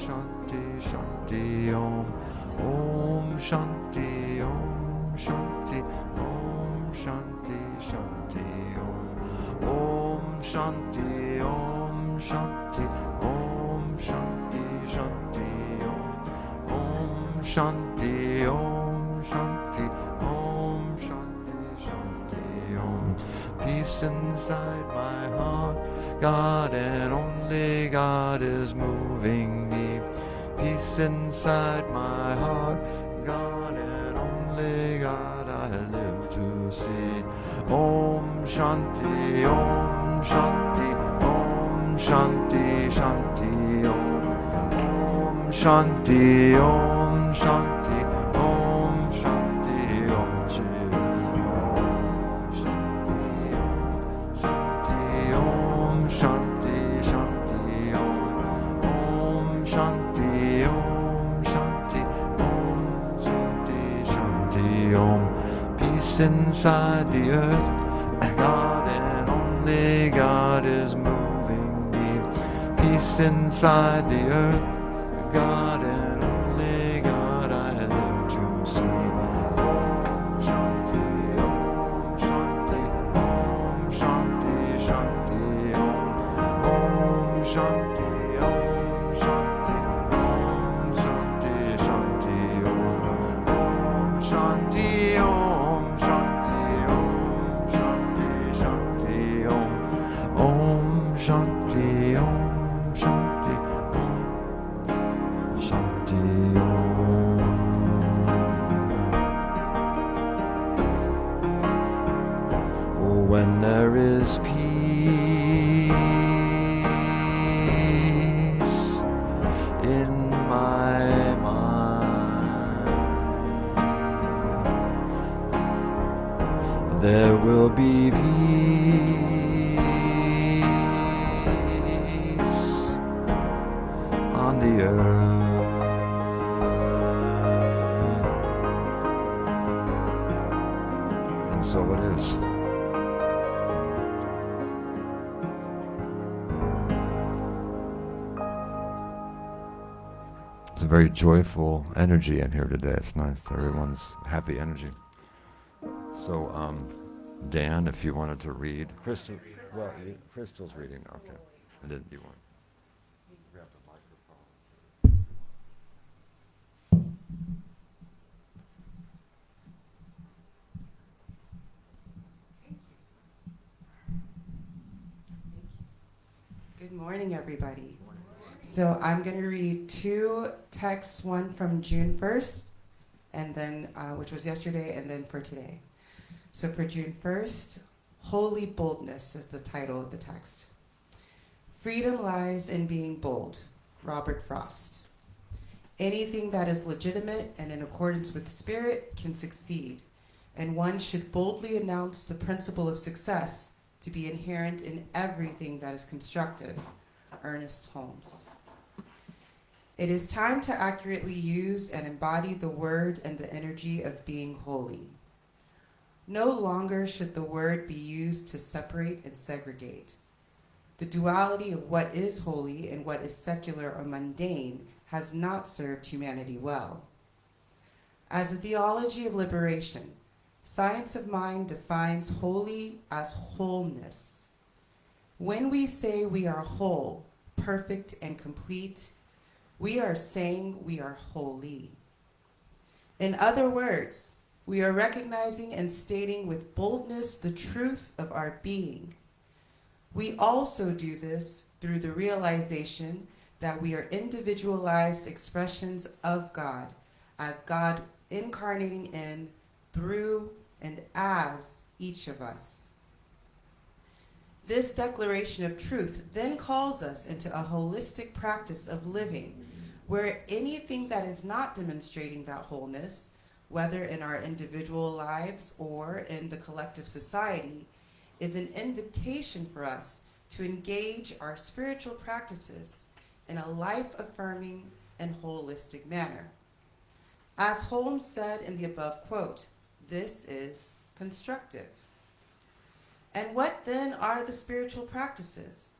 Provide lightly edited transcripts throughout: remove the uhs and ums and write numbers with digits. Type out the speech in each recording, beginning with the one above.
Shanti Shanti Om. Om Shanti Om Shanti. Om Shanti Shanti Om. Om Shanti Om Shanti. Om Shanti Shanti Om. Om Shanti Om Shanti. Om Shanti Shanti Om. Peace inside my heart. God and only God is moving me. Peace inside my heart. God and only God I live to see. Om Shanti, Om Shanti, Om Shanti, Shanti Om. Om Shanti, Om Shanti, Om Shanti, Om Chi. Om Shanti, Om Shanti, Om Shanti, Shanti Om. Om Shanti, Om Shanti, Om Shanti, Shanti Om. Peace inside the earth. God and only God is moving me. Peace inside the earth. God and only God I live to see. Om Shanti, Om Shanti, Om Shanti, Shanti Om. Om Shanti, Om Shanti, Om Shanti, Shanti Om. Om Shanti, Om Shanti, Om Shanti, Shanti Om. Om Shanti, Om Shanti, Om Shanti Om. When there is peace in my mind, there will be peace on the earth. And so it is. It's a very joyful energy in here today. It's nice. Everyone's happy energy. So, Dan, if you wanted to read. Crystal, well, Crystal's reading. Okay. And then you want. Grab the microphone. Good morning, everybody. So I'm going to read two texts, one from June 1st, and then which was yesterday, and then for today. So for June 1st, Holy Boldness is the title of the text. Freedom lies in being bold, Robert Frost. Anything that is legitimate and in accordance with spirit can succeed, and one should boldly announce the principle of success to be inherent in everything that is constructive. Ernest Holmes. It is time to accurately use and embody the word and the energy of being holy. No longer should the word be used to separate and segregate. The duality of what is holy and what is secular or mundane has not served humanity well. As a theology of liberation, science of mind defines holy as wholeness. When we say we are whole, perfect, and complete, we are saying we are holy. In other words, we are recognizing and stating with boldness the truth of our being. We also do this through the realization that we are individualized expressions of God, as God incarnating in, through, and as each of us. This declaration of truth then calls us into a holistic practice of living, where anything that is not demonstrating that wholeness, whether in our individual lives or in the collective society, is an invitation for us to engage our spiritual practices in a life-affirming and holistic manner. As Holmes said in the above quote, this is constructive. And what then are the spiritual practices?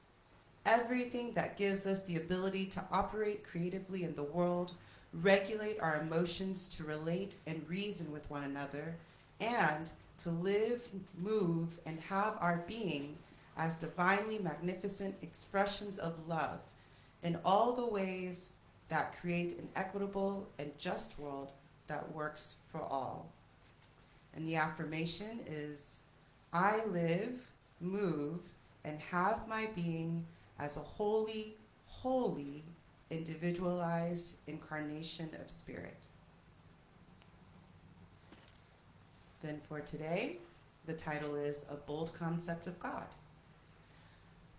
everything that gives us the ability to operate creatively in the world, regulate our emotions to relate and reason with one another, and to live, move, and have our being as divinely magnificent expressions of love in all the ways that create an equitable and just world that works for all. And the affirmation is, I live, move, and have my being as a holy, holy, individualized incarnation of spirit. Then for today, the title is A Bold Concept of God.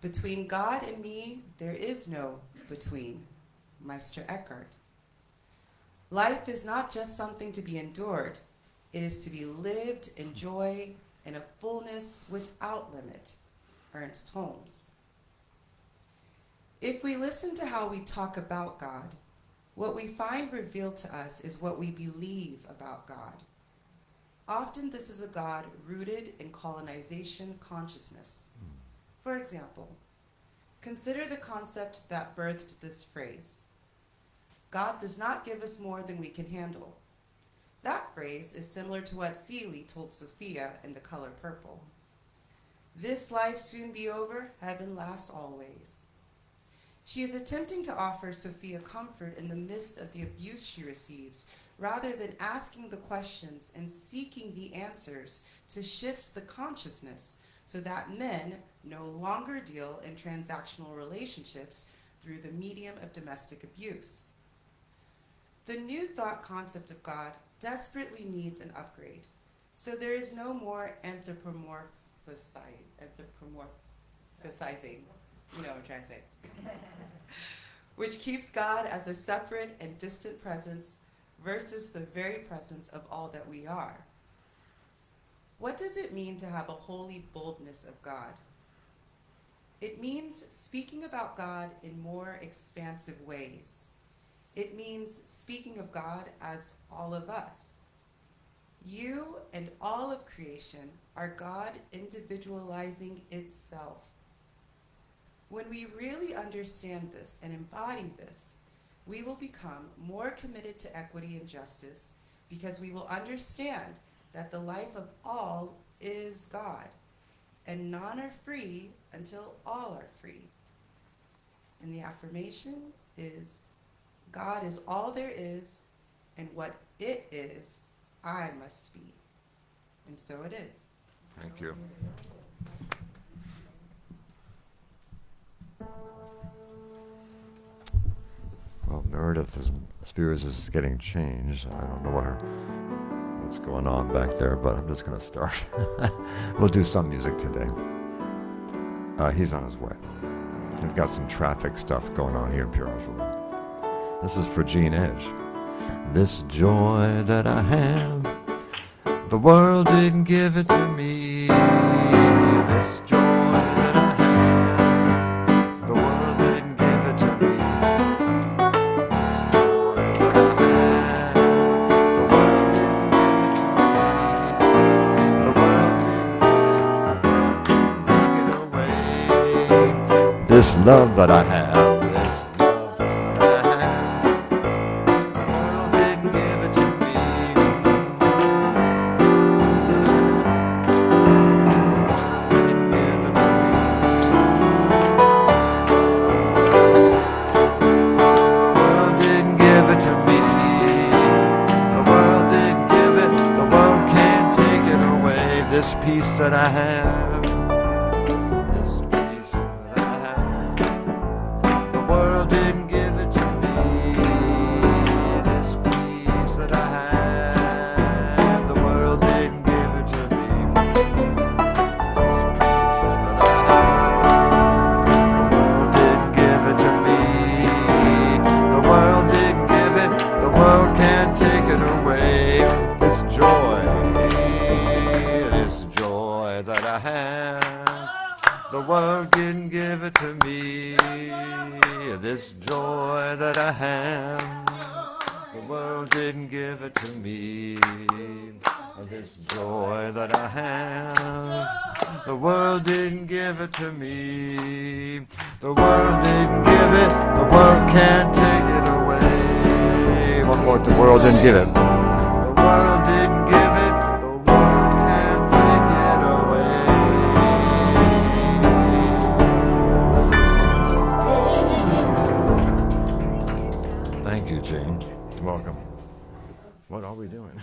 Between God and me, there is no between. Meister Eckhart. Life is not just something to be endured. It is to be lived in joy and a fullness without limit. Ernst Holmes. If we listen to how we talk about God, what we find revealed to us is what we believe about God. Often this is a God rooted in colonization consciousness. For example, consider the concept that birthed this phrase. God does not give us more than we can handle. That phrase is similar to what Seeley told Sophia in The Color Purple. This life soon be over, heaven lasts always. She is attempting to offer Sophia comfort in the midst of the abuse she receives, rather than asking the questions and seeking the answers to shift the consciousness so that men no longer deal in transactional relationships through the medium of domestic abuse. The new thought concept of God desperately needs an upgrade, so there is no more anthropomorphizing. You know what I'm trying to say. Which keeps God as a separate and distant presence versus the very presence of all that we are. What does it mean to have a holy boldness of God? It means speaking about God in more expansive ways. It means speaking of God as all of us. You and all of creation are God individualizing itself. When we really understand this and embody this, we will become more committed to equity and justice because we will understand that the life of all is God, and none are free until all are free. And the affirmation is, God is all there is, and what it is, I must be. And so it is. Thank you. Well, Meredith Spears is getting changed. I don't know what's going on back there, but I'm just going to start. We'll do some music today. He's on his way. We've got some traffic stuff going on here in Pure Angelo. This is for Gene Edge. This joy that I have, the world didn't give it to me. This joy that I have, the world didn't give it to me. This joy that I have, the world didn't give it to me. The world didn't take it away. This love that I have, this love that I have, the world didn't give it to me. This peace that I have, this peace that I have, the world didn't give it to me. This peace that I have, the world didn't give it to me. This peace that I have, the world didn't give it to me. The world didn't give it, the world can't take it away. This joy that I have, the world didn't give it to me. This joy that I have, the world didn't give it to me. This joy that I have, the world didn't give it to me. The world didn't give it, the world can't take it away. One more, the world didn't give it. The world didn't give it, the world can't take it away. Thank you, Jane. Welcome. What are we doing?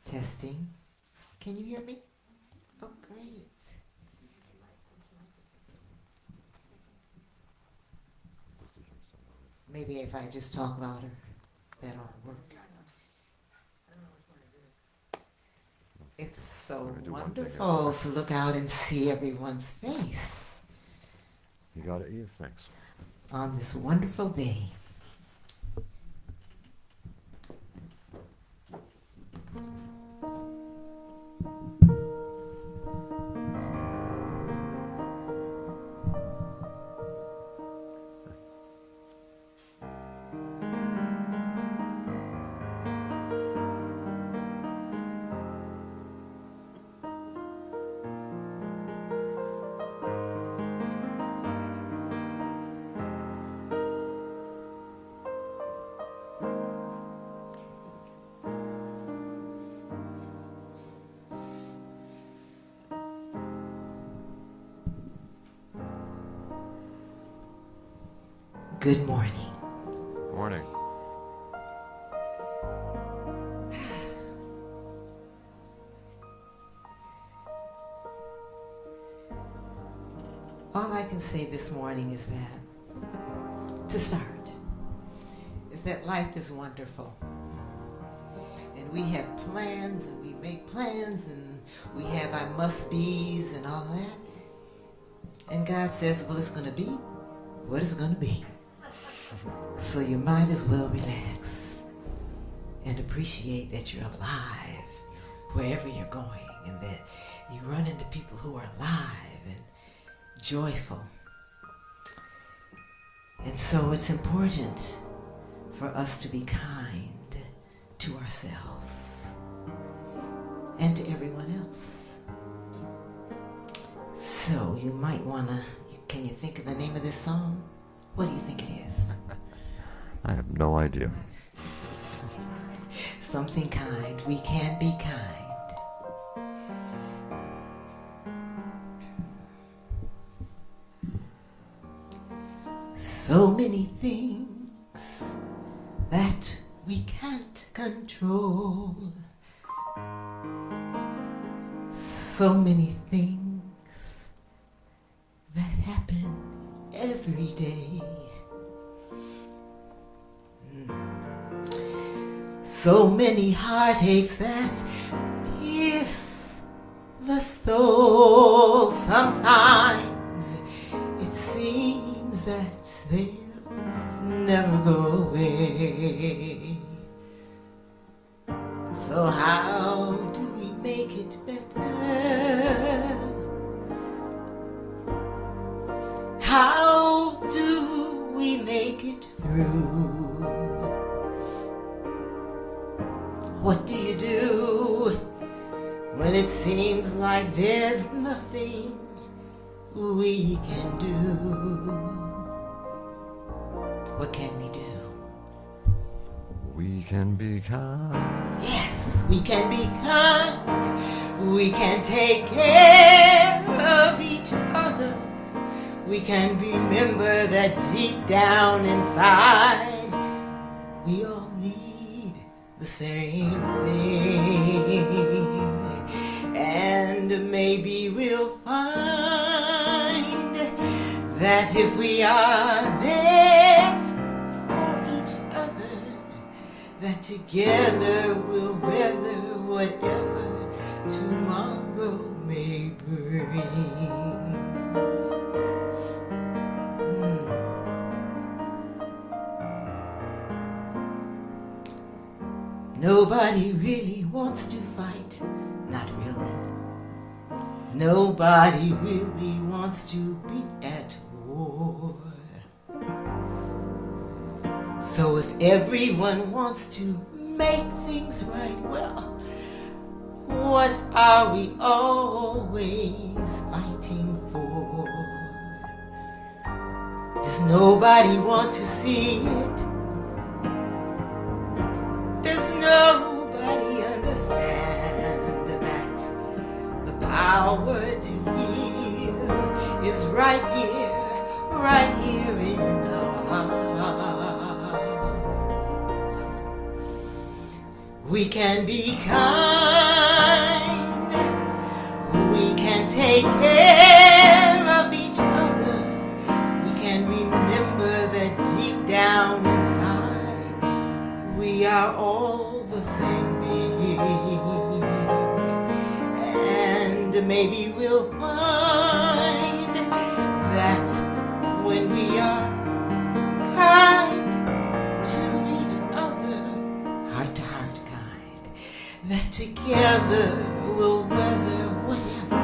Testing. Can you hear me? Oh, great. Maybe if I just talk louder, that ought to work. It's so wonderful to look out and see everyone's face You got it, Eve? Thanks. on this wonderful day. Good morning. Morning. All I can say this morning is that, to start, is that life is wonderful. And we have plans, and we make plans, and we have our must-be's and all that. And God says, well, it's going to be what it's going to be. So you might as well relax and appreciate that you're alive wherever you're going, and that you run into people who are alive and joyful. And so it's important for us to be kind to ourselves and to everyone else. So you might want to, can you think of the name of this song? What do you think it is? I have no idea. Something kind. We can be kind. So many things that we can't control. So many things that happen every day. So many heartaches that pierce the soul. Sometimes it seems that they'll never go away. So how do we make it better? How do we make it through? What do you do when it seems like there's nothing we can do? What can we do? We can be kind. Yes, we can be kind. We can take care of each other. We can remember that deep down inside, we all need the same thing. And maybe we'll find that if we are there for each other, that together we'll weather whatever tomorrow may bring. Nobody really wants to fight, not really. Nobody really wants to be at war. So if everyone wants to make things right, well, what are we always fighting for? Does nobody want to see it? Does nobody understand that the power to heal is right here in our hearts? We can be kind, we can take care of each other, we can remember that deep down inside we are all the same being, and maybe we'll find that when we are kind to each other, heart to heart kind, that together we'll weather whatever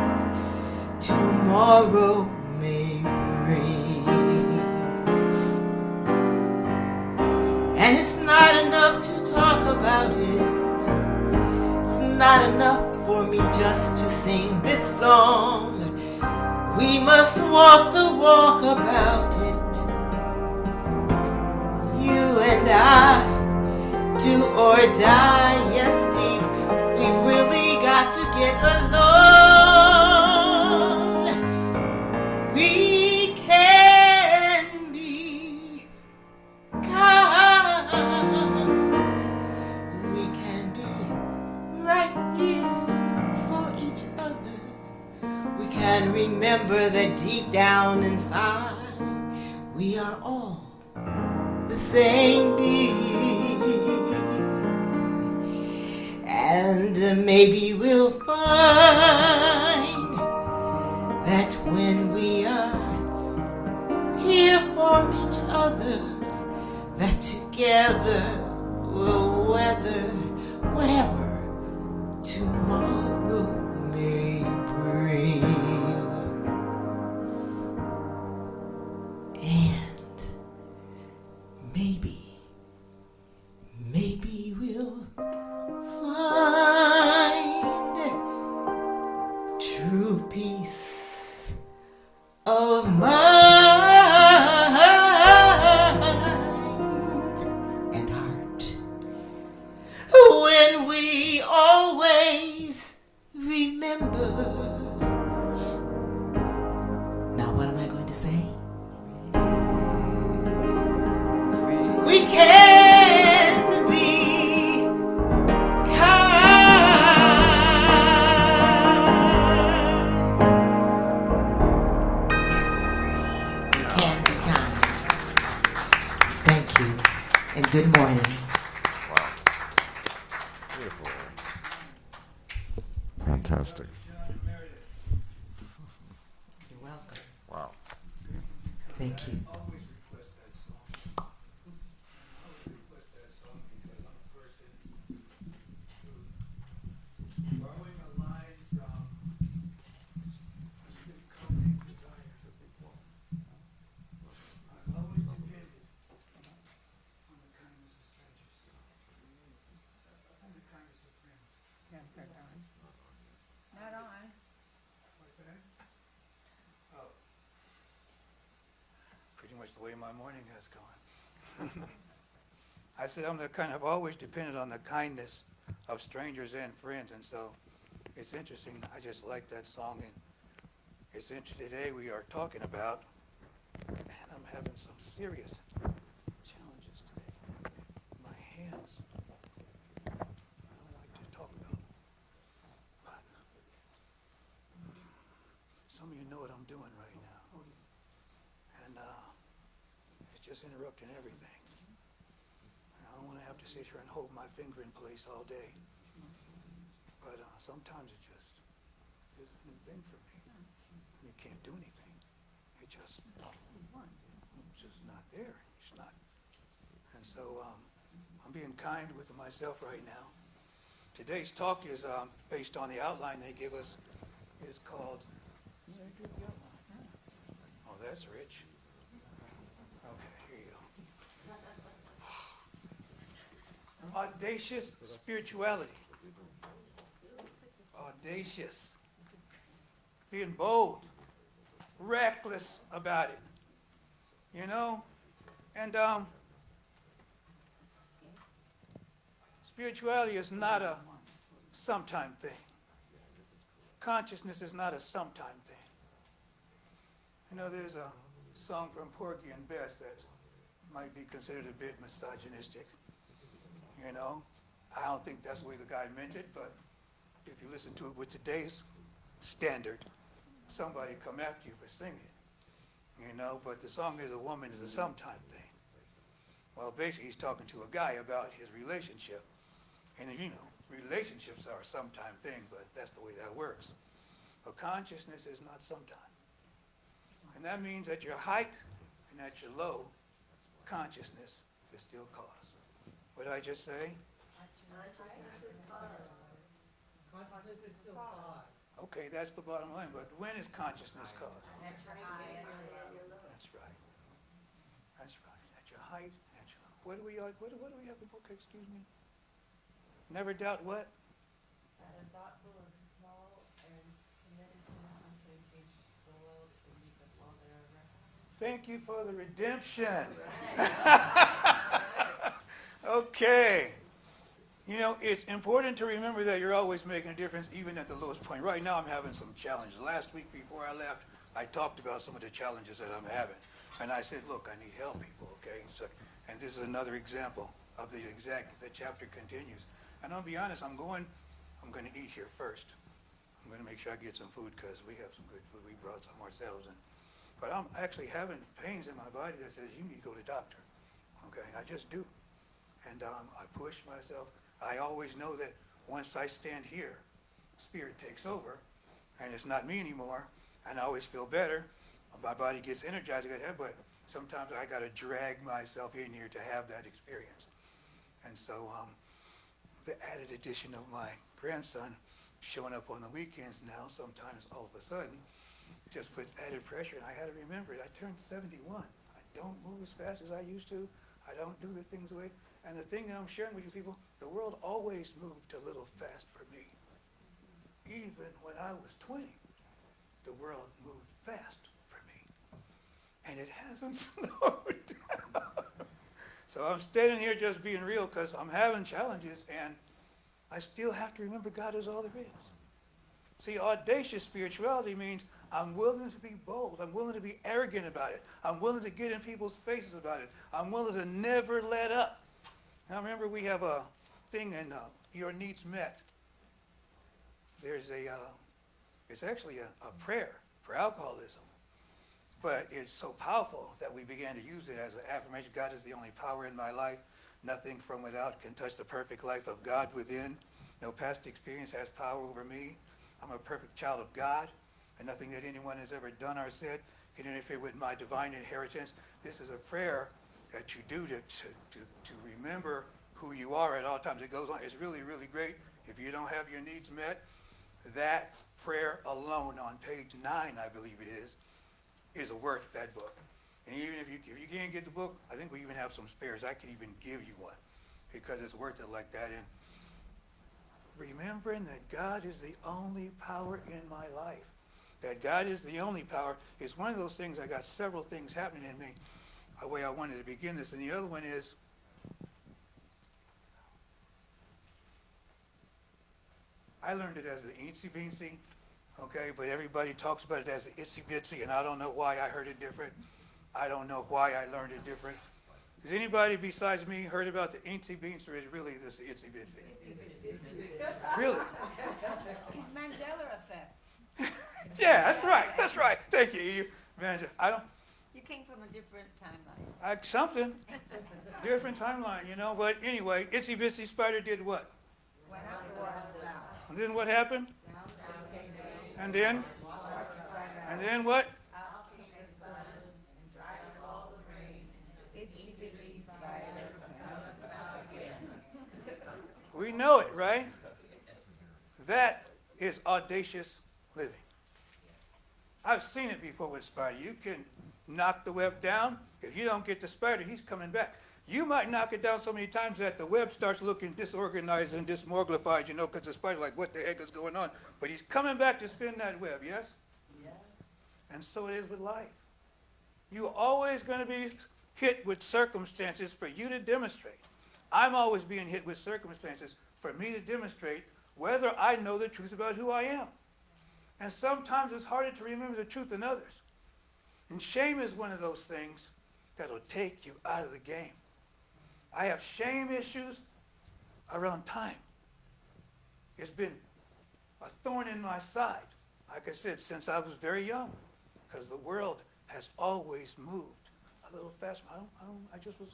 tomorrow may bring. And it's not enough to talk about it. It's not enough for me just to sing this song. We must walk the walk about it. You and I, do or die. Yes, we've really got to get along. We can be kind. We can be right here for each other. We can remember that deep down inside we are all the same being. And maybe we'll find that when we are here for each other, that together we'll weather whatever tomorrow may bring. And maybe we'll find true peace of mind and heart when we always remember. Now what am I going to say? We can be and good morning. Wow. Beautiful. Fantastic. You're welcome. Wow. Thank you. Not on. What's that? Oh. Pretty much the way my morning has gone. I said I'm the kind of always dependent on the kindness of strangers and friends, and so it's interesting. I just like that song, and it's interesting today we are talking about, and I'm having some serious challenges today. My hands, I don't like to talk about them, but some of you know what I'm doing right now, and it's just interrupting everything. And I don't want to have to sit here and hold my finger in place all day, but sometimes it is a new thing for me. And you can't do anything. It just, it's just not there. It's not. And so I'm being kind with myself right now. Today's talk is based on the outline they give us. It's called, did I do the outline? Oh, that's rich. Okay, here you go. Audacious spirituality. Audacious. Being bold. Reckless about it. You know? And spirituality is not a sometime thing. Consciousness is not a sometime thing. You know, there's a song from Porgy and Bess that might be considered a bit misogynistic. You know, I don't think that's the way the guy meant it, but if you listen to it with today's standard, somebody come after you for singing it. You know, but the song is a woman is a sometime thing. Well, basically he's talking to a guy about his relationship. And you know, relationships are a sometime thing, but that's the way that works. But consciousness is not sometime. And that means at your height and at your low, consciousness is still cause. What did I just say? Consciousness is still cause. Okay, that's the bottom line. But when is consciousness cause? At your high and your low. That's right. That's right. At your height, at your low. What do we have in the book? Excuse me. Never doubt what? That a thoughtful of small and committed to mission can change the world and make us all therever. Thank you for the redemption. Okay. You know, it's important to remember that you're always making a difference, even at the lowest point. Right now, I'm having some challenges. Last week before I left, I talked about some of the challenges that I'm having. And I said, look, I need help, people, okay? So, and this is another example of the chapter continues. And I'll be honest, I'm going to eat here first. I'm going to make sure I get some food because we have some good food. We brought some ourselves. But I'm actually having pains in my body that says, you need to go to the doctor. Okay, I just do. And I push myself. I always know that once I stand here, spirit takes over, and it's not me anymore, and I always feel better. My body gets energized, but sometimes I got to drag myself in here to have that experience. And so the added addition of my grandson showing up on the weekends now, sometimes all of a sudden, just puts added pressure, and I had to remember it. I turned 71. I don't move as fast as I used to. I don't do the things the way. And the thing that I'm sharing with you people, the world always moved a little fast for me. Even when I was 20, the world moved fast for me. And it hasn't slowed down. So I'm standing here just being real because I'm having challenges, and I still have to remember God is all there is. See, audacious spirituality means I'm willing to be bold. I'm willing to be arrogant about it. I'm willing to get in people's faces about it. I'm willing to never let up. Now remember, we have a thing in Your Needs Met. There's it's actually a prayer for alcoholism. But it's so powerful that we began to use it as an affirmation. God is the only power in my life. Nothing from without can touch the perfect life of God within. No past experience has power over me. I'm a perfect child of God, and nothing that anyone has ever done or said can interfere with my divine inheritance. This is a prayer that you do to remember who you are at all times. It goes on. It's really, really great. If you don't have your needs met, that prayer alone on page 9, I believe it is worth that book. And even if you can't get the book, I think we even have some spares. I could even give you one because it's worth it like that. And remembering that God is the only power in my life, that God is the only power, is one of those things. I got several things happening in me, the way I wanted to begin this. And the other one is, I learned it as the itsy beansy, okay, but everybody talks about it as the itsy bitsy, and I don't know why I heard it different. I don't know why I learned it different. Has anybody besides me heard about the itsy beansy, or is it really this itsy bitsy? Really? Mandela effect. Yeah, that's right. That's right. Thank you, Eve. Man, You came from a different timeline. Something. Different timeline, you know. But anyway, itsy bitsy spider did what? Went up the water spout. And then what happened? And then? And then what? We know it, right? That is audacious living. I've seen it before with spider. You can knock the web down. If you don't get the spider, he's coming back. You might knock it down so many times that the web starts looking disorganized and dismorglified, because the spider's like, what the heck is going on? But he's coming back to spin that web, yes? Yes. And so it is with life. You're always going to be hit with circumstances for you to demonstrate. I'm always being hit with circumstances for me to demonstrate whether I know the truth about who I am. And sometimes it's harder to remember the truth than others. And shame is one of those things that'll take you out of the game. I have shame issues around time. It's been a thorn in my side, like I said, since I was very young, because the world has always moved a little faster. I just was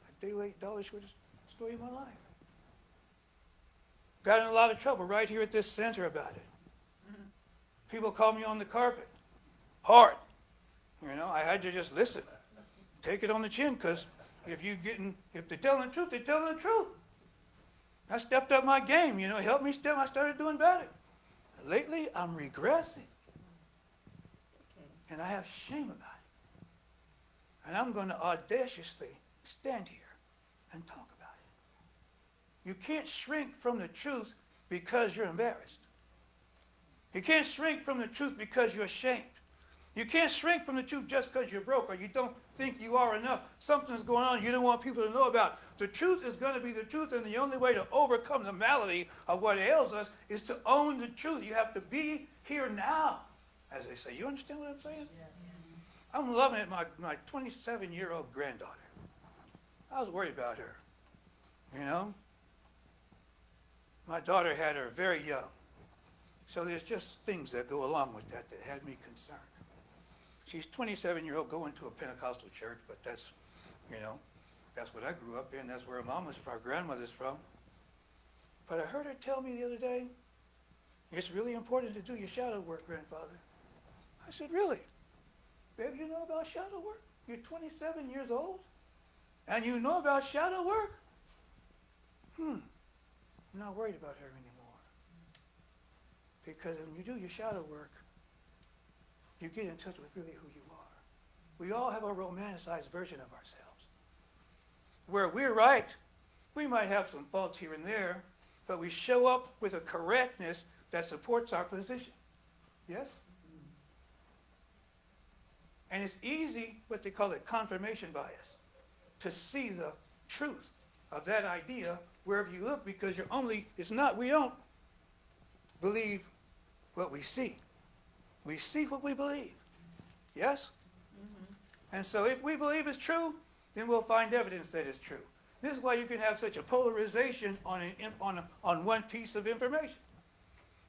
a day late, dollar short story of my life. Got in a lot of trouble right here at this center about it. People call me on the carpet, hard. I had to just listen, take it on the chin, because if they're telling the truth, they're telling the truth. I stepped up my game, helped me step. I started doing better. Lately, I'm regressing, and I have shame about it. And I'm going to audaciously stand here and talk about it. You can't shrink from the truth because you're embarrassed. You can't shrink from the truth because you're ashamed. You can't shrink from the truth just because you're broke or you don't think you are enough. Something's going on you don't want people to know about. The truth is going to be the truth, and the only way to overcome the malady of what ails us is to own the truth. You have to be here now, as they say. You understand what I'm saying? Yeah. I'm loving it, my 27-year-old granddaughter. I was worried about her, My daughter had her very young. So there's just things that go along with that had me concerned. She's 27-year-old going to a Pentecostal church, but that's what I grew up in. That's where her mom was from, her grandmother's from. But I heard her tell me the other day, it's really important to do your shadow work, grandfather. I said, really? Babe, you know about shadow work? You're 27 years old? And you know about shadow work? I'm not worried about her anymore. Because when you do your shadow work, you get in touch with really who you are. We all have a romanticized version of ourselves. Where we're right, we might have some faults here and there, but we show up with a correctness that supports our position. Yes? And it's easy, what they call it, confirmation bias, to see the truth of that idea wherever you look, because we don't believe what we see. We see what we believe. Yes? Mm-hmm. And so if we believe it's true, then we'll find evidence that it's true. This is why you can have such a polarization on one piece of information.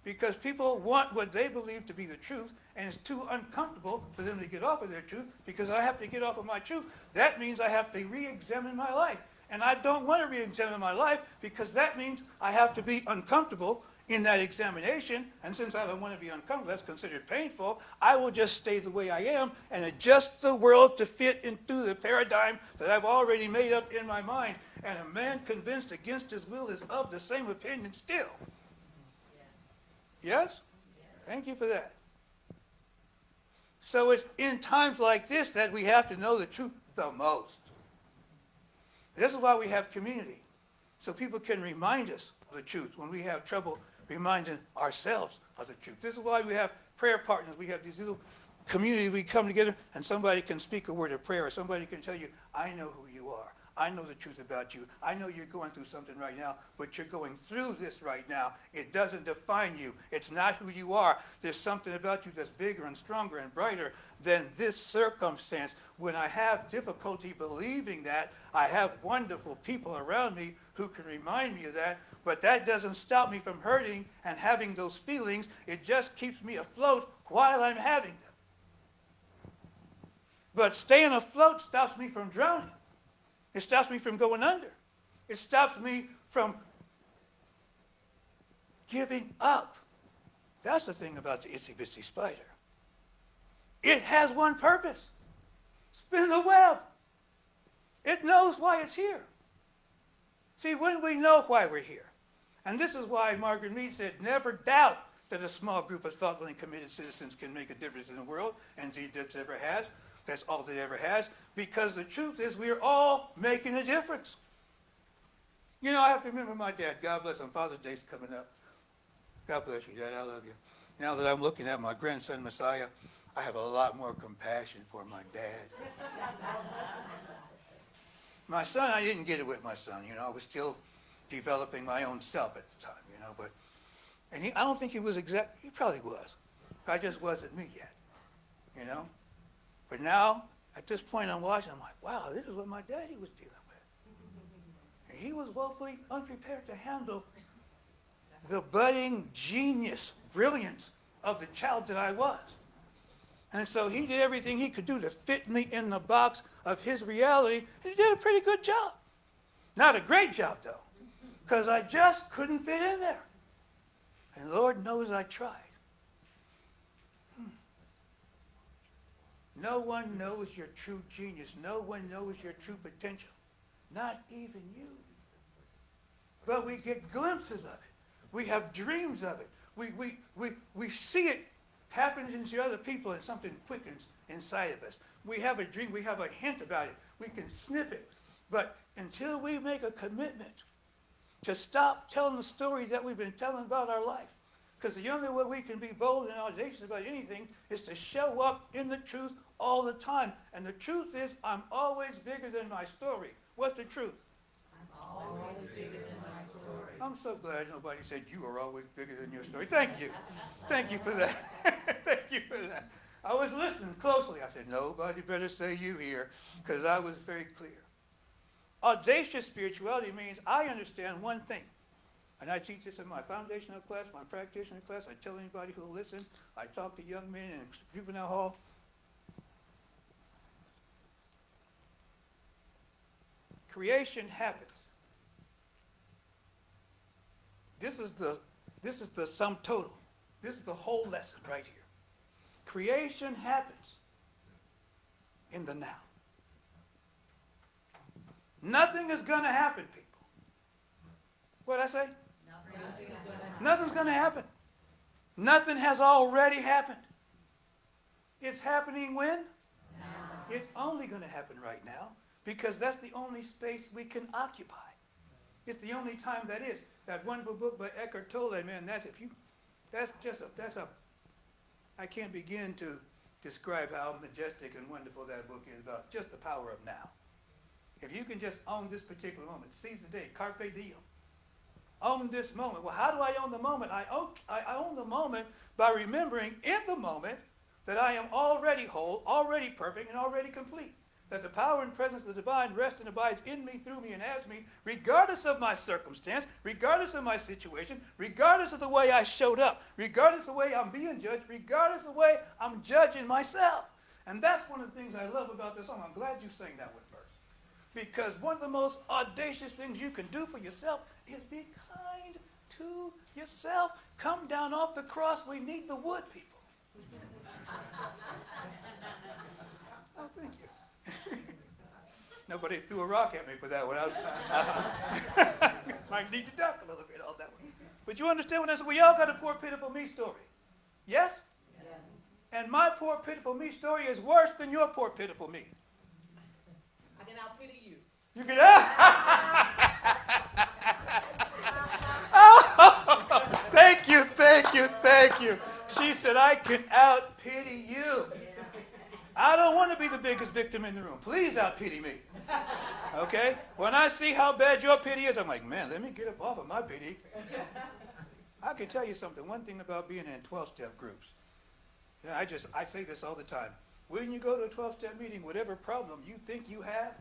Because people want what they believe to be the truth, and it's too uncomfortable for them to get off of their truth, because I have to get off of my truth. That means I have to re-examine my life. And I don't want to re-examine my life, because that means I have to be uncomfortable in that examination. And since I don't want to be uncomfortable, that's considered painful, I will just stay the way I am and adjust the world to fit into the paradigm that I've already made up in my mind. And a man convinced against his will is of the same opinion still. Yes? Thank you for that. So it's in times like this that we have to know the truth the most. This is why we have community, so people can remind us of the truth when we have trouble reminding ourselves of the truth. This is why we have prayer partners. We have these little communities. We come together and somebody can speak a word of prayer, or somebody can tell you, I know who you are. I know the truth about you. I know you're going through something right now, but you're going through this right now. It doesn't define you. It's not who you are. There's something about you that's bigger and stronger and brighter than this circumstance. When I have difficulty believing that, I have wonderful people around me who can remind me of that, but that doesn't stop me from hurting and having those feelings. It just keeps me afloat while I'm having them. But staying afloat stops me from drowning. It stops me from going under. It stops me from giving up That's the thing about the itsy bitsy spider. It has one purpose: spin the web. It knows why it's here. See, when we know why we're here, and this is why Margaret Mead said, never doubt that a small group of thoughtful and committed citizens can make a difference in the world, and indeed that's ever has. That's all it ever has, because the truth is we're all making a difference. You know, I have to remember my dad. God bless him. Father's Day's coming up. God bless you, Dad. I love you. Now that I'm looking at my grandson, Messiah, I have a lot more compassion for my dad. My son, I didn't get it with my son. You know, I was still developing my own self at the time, you know. I don't think he was he probably was. I just wasn't me yet, you know. But now, at this point I'm watching, I'm like, wow, this is what my daddy was dealing with. And he was woefully unprepared to handle the budding genius, brilliance of the child that I was. And so he did everything he could do to fit me in the box of his reality, and he did a pretty good job. Not a great job, though, because I just couldn't fit in there. And Lord knows I tried. No one knows your true genius. No one knows your true potential. Not even you. But we get glimpses of it. We have dreams of it. We see it happen into other people, and something quickens inside of us. We have a dream. We have a hint about it. We can sniff it. But until we make a commitment to stop telling the story that we've been telling about our life, because the only way we can be bold and audacious about anything is to show up in the truth all the time. And the truth is, I'm always bigger than my story. What's the truth? I'm always bigger than my story. I'm so glad nobody said you are always bigger than your story. Thank you. Thank you for that. Thank you for that. I was listening closely. I said, nobody better say you here, because I was very clear. Audacious spirituality means I understand one thing. And I teach this in my foundational class, my practitioner class. I tell anybody who will listen. I talk to young men in juvenile hall. Creation happens. This is the sum total. This is the whole lesson right here. Creation happens in the now. Nothing is going to happen, people. What did I say? Nothing's going to happen. Nothing has already happened. It's happening when? Now. It's only going to happen right now, because that's the only space we can occupy. It's the only time that is. That wonderful book by Eckhart Tolle, man, I can't begin to describe how majestic and wonderful that book is about just the power of now. If you can just own this particular moment, seize the day, carpe diem. Own this moment. Well, how do I own the moment? I own the moment by remembering in the moment that I am already whole, already perfect, and already complete. That the power and presence of the divine rests and abides in me, through me, and as me, regardless of my circumstance, regardless of my situation, regardless of the way I showed up, regardless of the way I'm being judged, regardless of the way I'm judging myself. And that's one of the things I love about this song. I'm glad you sang that one first. Because one of the most audacious things you can do for yourself is be kind to yourself. Come down off the cross. We need the wood, people. Oh, thank you. Nobody threw a rock at me for that one. Might need to duck a little bit on that one. But you understand what I said? We all got a poor, pitiful me story. Yes? Yes. And my poor, pitiful me story is worse than your poor, pitiful me. I can out-pity you. You can oh, thank you, thank you, thank you. She said, I can out-pity you. I don't want to be the biggest victim in the room. Please out-pity me. Okay? When I see how bad your pity is, I'm like, man, let me get up off of my pity. I can tell you something. One thing about being in 12-step groups. I say this all the time. When you go to a 12-step meeting, whatever problem you think you have,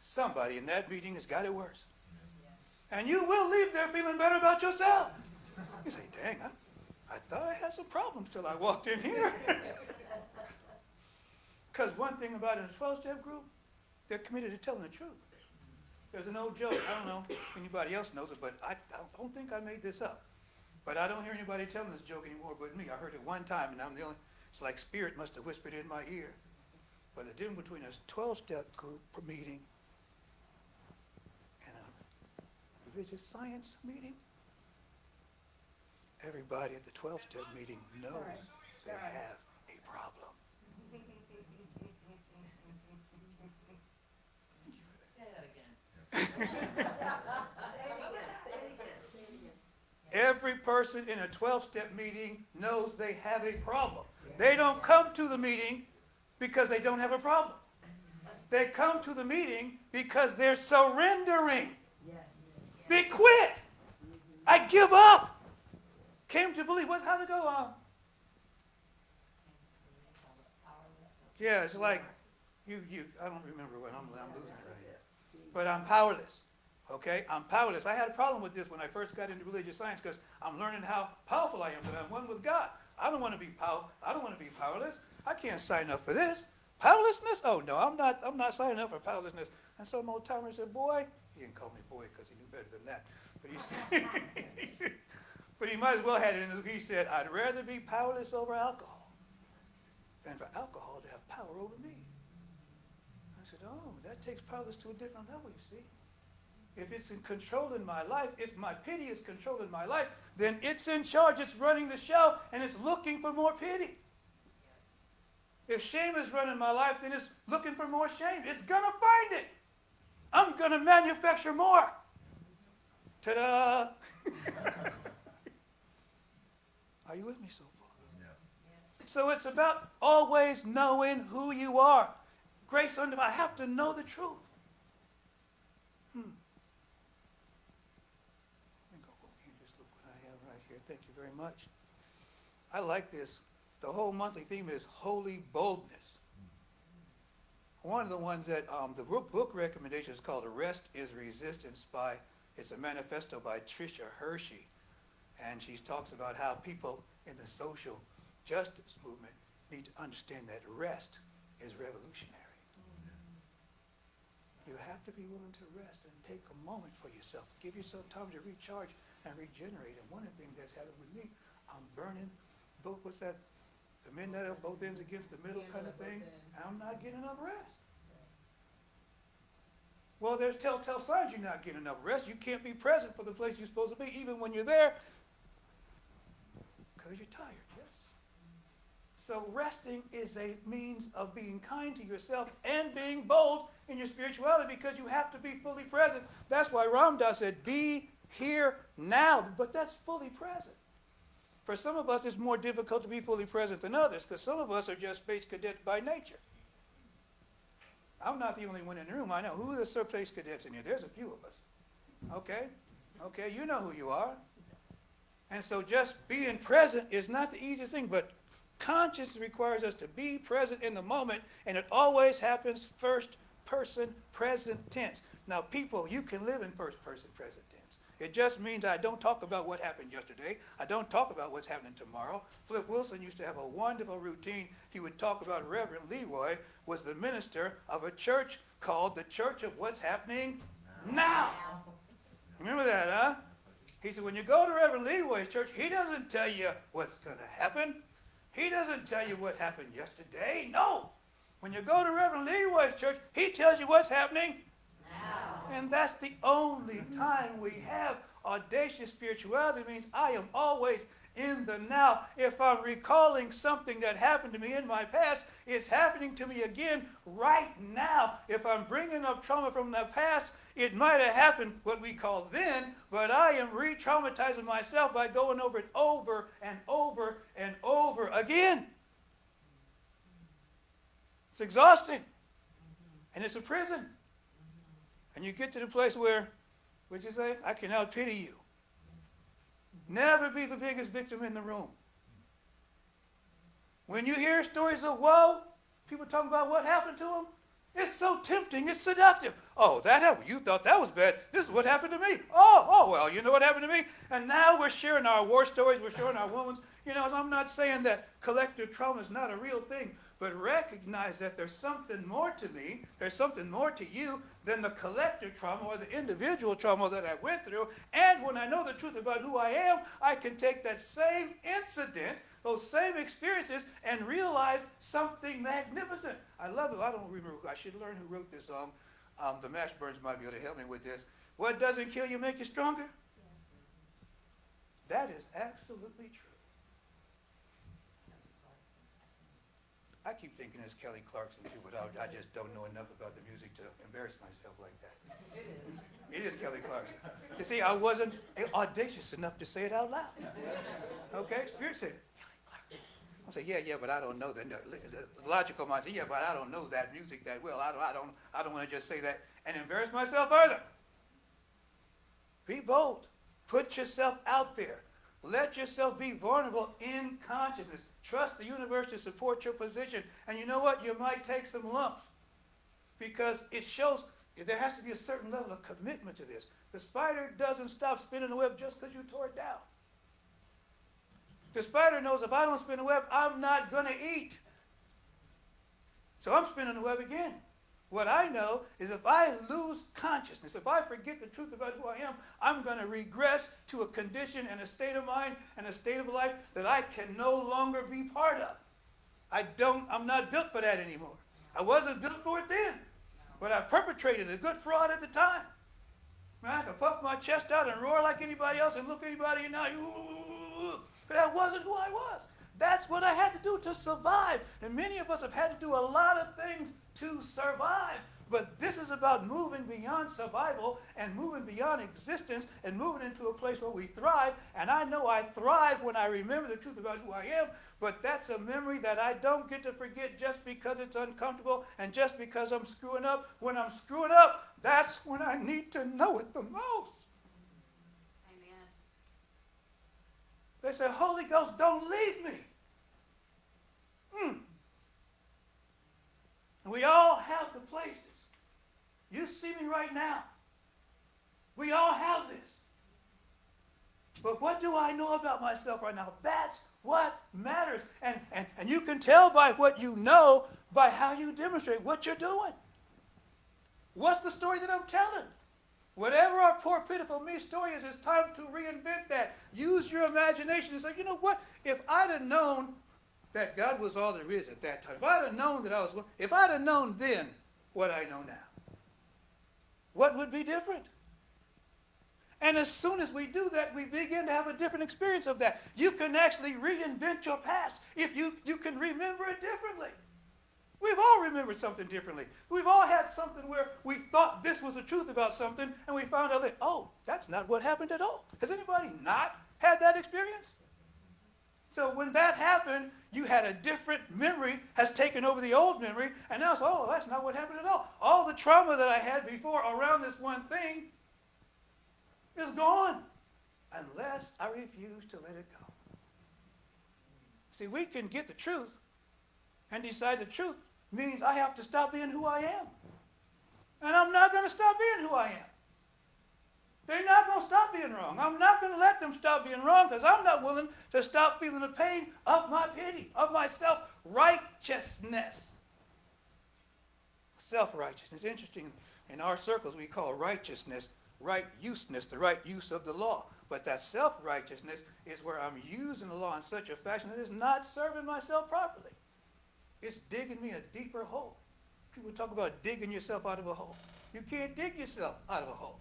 somebody in that meeting has got it worse. And you will leave there feeling better about yourself. You say, dang, I thought I had some problems till I walked in here. Because one thing about in a 12-step group, they're committed to telling the truth. There's an old joke. I don't know if anybody else knows it, but I don't think I made this up. But I don't hear anybody telling this joke anymore but me. I heard it one time, and I'm the only, it's like spirit must have whispered in my ear. But the difference between a 12-step group meeting and a religious science meeting, everybody at the 12-step meeting knows they have a problem. Say that again. Every person in a 12-step meeting knows they have a problem. They don't come to the meeting because they don't have a problem. They come to the meeting because they're surrendering. They quit. I give up. Came to believe. How'd it go on? Yeah, it's like, I don't remember what I'm losing it right here. But I'm powerless. Okay, I'm powerless. I had a problem with this when I first got into religious science because I'm learning how powerful I am, but I'm one with God. I don't want to be I don't want to be powerless. I can't sign up for this. Powerlessness? Oh no, I'm not signing up for powerlessness. And some old timer said, boy, he didn't call me boy because he knew better than that. But he said, but he might as well have it in. He said, I'd rather be powerless over alcohol than for alcohol to have power over me. I said, oh, that takes powerless to a different level, you see. If it's in control in my life, if my pity is controlling my life, then it's in charge, it's running the show, and it's looking for more pity. If shame is running my life, then it's looking for more shame. It's going to find it. I'm going to manufacture more. Ta-da! Are you with me so far? Yes. So it's about always knowing who you are. Grace unto, I have to know the truth. Thank you very much. I like this. The whole monthly theme is holy boldness. One of the ones that the book recommendation is called Arrest is Resistance it's a manifesto by Tricia Hershey. And she talks about how people in the social justice movement need to understand that rest is revolutionary. You have to be willing to rest and take a moment for yourself. Give yourself time to recharge and regenerate. And one of the things that's happened with me, I'm burning, what's that? The midnight of both ends against the middle kind of thing. I'm not getting enough rest. Well, there's telltale signs you're not getting enough rest. You can't be present for the place you're supposed to be, even when you're there, because you're tired, yes. So resting is a means of being kind to yourself and being bold in your spirituality because you have to be fully present. That's why Ram Dass said, be here now, but that's fully present. For some of us, it's more difficult to be fully present than others because some of us are just space cadets by nature. I'm not the only one in the room. I know. Who are the space cadets in here? There's a few of us. Okay? Okay, you know who you are. And so just being present is not the easiest thing, but conscience requires us to be present in the moment, and it always happens first person present tense. Now, people, you can live in first person present tense. It just means I don't talk about what happened yesterday. I don't talk about what's happening tomorrow. Flip Wilson used to have a wonderful routine. He would talk about Reverend Leroy was the minister of a church called the Church of What's Happening Now. Remember that, huh? He said, when you go to Reverend Leroy's church, he doesn't tell you what's going to happen. He doesn't tell you what happened yesterday. No. When you go to Reverend Leroy's church, he tells you what's happening now. And that's the only time we have audacious spirituality. It means I am always in the now. If I'm recalling something that happened to me in my past, it's happening to me again right now. If I'm bringing up trauma from the past, it might have happened what we call then, but I am re-traumatizing myself by going over it over and over and over again. It's exhausting. And it's a prison. And you get to the place where, what'd you say? I can out pity you. Never be the biggest victim in the room. When you hear stories of woe, people talking about what happened to them, it's so tempting, it's seductive. Oh, that happened. You thought that was bad. This is what happened to me. Oh, well, you know what happened to me? And now we're sharing our war stories, we're sharing our wounds. You know, I'm not saying that collective trauma is not a real thing, but recognize that there's something more to me, there's something more to you than the collective trauma or the individual trauma that I went through. And when I know the truth about who I am, I can take that same incident, those same experiences, and realize something magnificent. I love it. I don't remember. I should learn who wrote this song. The Mashburns might be able to help me with this. What doesn't kill you make you stronger? That is absolutely true. I keep thinking it's Kelly Clarkson too, but I just don't know enough about the music to embarrass myself like that. It is Kelly Clarkson. You see, I wasn't audacious enough to say it out loud. Okay, Spirit said, Kelly Clarkson. I say, yeah, but I don't know that. The logical mind said, yeah, but I don't know that music that well. I don't want to just say that and embarrass myself further. Be bold. Put yourself out there. Let yourself be vulnerable in consciousness. Trust the universe to support your position. And you know what? You might take some lumps because it shows there has to be a certain level of commitment to this. The spider doesn't stop spinning the web just because you tore it down. The spider knows if I don't spin the web, I'm not going to eat. So I'm spinning the web again. What I know is if I lose consciousness, if I forget the truth about who I am, I'm going to regress to a condition and a state of mind and a state of life that I can no longer be part of. I'm not built for that anymore. I wasn't built for it then, but I perpetrated a good fraud at the time. Man, I could puff my chest out and roar like anybody else and look anybody in the eye, but that wasn't who I was. That's what I had to do to survive. And many of us have had to do a lot of things to survive. But this is about moving beyond survival and moving beyond existence and moving into a place where we thrive. And I know I thrive when I remember the truth about who I am, but that's a memory that I don't get to forget just because it's uncomfortable and just because I'm screwing up. When I'm screwing up, that's when I need to know it the most. Amen. They say, Holy Ghost, don't leave me. We all have the places. You see me right now. We all have this. But what do I know about myself right now? That's what matters. And you can tell by what you know by how you demonstrate what you're doing. What's the story that I'm telling? Whatever our poor, pitiful me story is, it's time to reinvent that. Use your imagination and say, you know what? If I'd have known that God was all there is at that time, if I'd have known that if I'd have known then what I know now, what would be different? And as soon as we do that, we begin to have a different experience of that. You can actually reinvent your past if you can remember it differently. We've all remembered something differently. We've all had something where we thought this was the truth about something, and we found out that, oh, that's not what happened at all. Has anybody not had that experience? So when that happened, you had a different memory has taken over the old memory, and now it's, oh, that's not what happened at all. All the trauma that I had before around this one thing is gone unless I refuse to let it go. See, we can get the truth and decide the truth means I have to stop being who I am. And I'm not going to stop being who I am. They're not going to stop being wrong. I'm not going to let them stop being wrong because I'm not willing to stop feeling the pain of my pity, of my self-righteousness. Self-righteousness. Interesting, in our circles we call righteousness right useness, the right use of the law. But that self-righteousness is where I'm using the law in such a fashion that it's not serving myself properly. It's digging me a deeper hole. People talk about digging yourself out of a hole. You can't dig yourself out of a hole.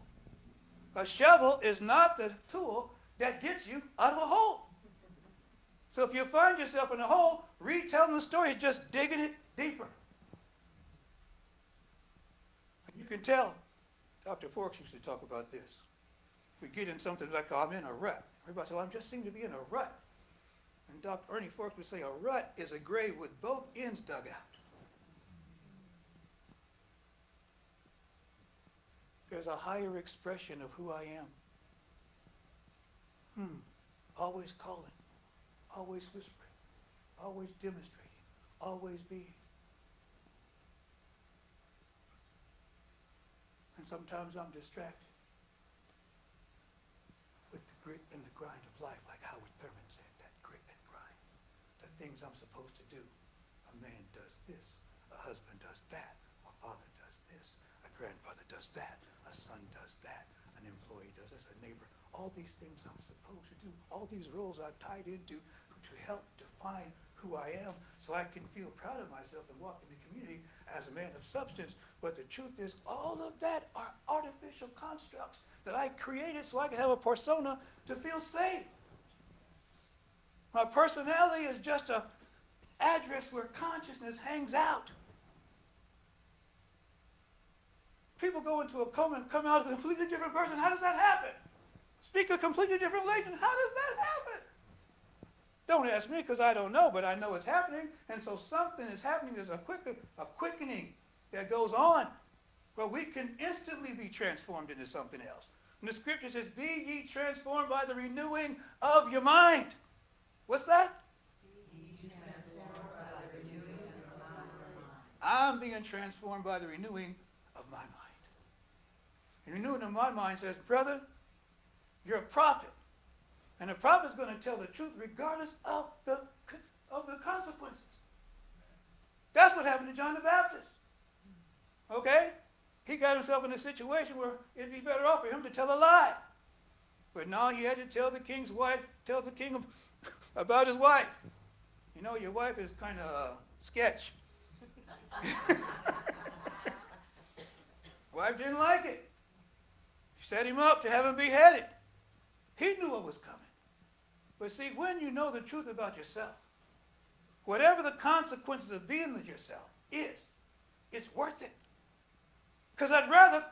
A shovel is not the tool that gets you out of a hole. So if you find yourself in a hole, retelling the story is just digging it deeper. You can tell, Dr. Forks used to talk about this. We get in something like, oh, I'm in a rut. Everybody says, well, I just seem to be in a rut. And Dr. Ernie Forks would say, a rut is a grave with both ends dug out. There's a higher expression of who I am. Always calling, always whispering, always demonstrating, always being. And sometimes I'm distracted with the grit and the grind of life, like Howard Thurman said, that grit and grind. The things I'm supposed to do, I'm A man does this, a husband does that, a father does this, a grandfather does that, a son does that, an employee does this, a neighbor. All these things I'm supposed to do, all these roles I've tied into to help define who I am so I can feel proud of myself and walk in the community as a man of substance. But the truth is, all of that are artificial constructs that I created so I can have a persona to feel safe. My personality is just an address where consciousness hangs out. People go into a coma and come out a completely different person. How does that happen? Speak a completely different language. How does that happen? Don't ask me because I don't know, but I know it's happening. And so something is happening. There's a quickening that goes on where we can instantly be transformed into something else. And the scripture says, be ye transformed by the renewing of your mind. What's that? Be ye transformed by the renewing of my mind. I'm being transformed by the renewing of my mind. And renewing of my mind says, brother, you're a prophet. And a prophet's going to tell the truth regardless of the consequences. That's what happened to John the Baptist. Okay? He got himself in a situation where it'd be better off for him to tell a lie. But now he had to tell the king's wife, tell the king about his wife. You know, your wife is kind of sketch. Wife didn't like it. She set him up to have him beheaded. He knew what was coming. But see, when you know the truth about yourself, whatever the consequences of being with yourself is, it's worth it. Because I'd rather,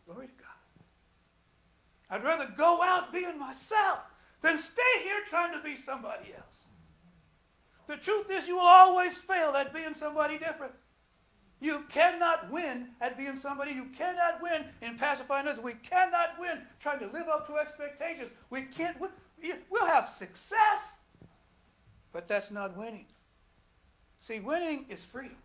glory to God, I'd rather go out being myself than stay here trying to be somebody else. The truth is you will always fail at being somebody different. You cannot win at being somebody. You cannot win in pacifying others. We cannot win trying to live up to expectations. We can't win. We'll have success, but that's not winning. See, winning is freedom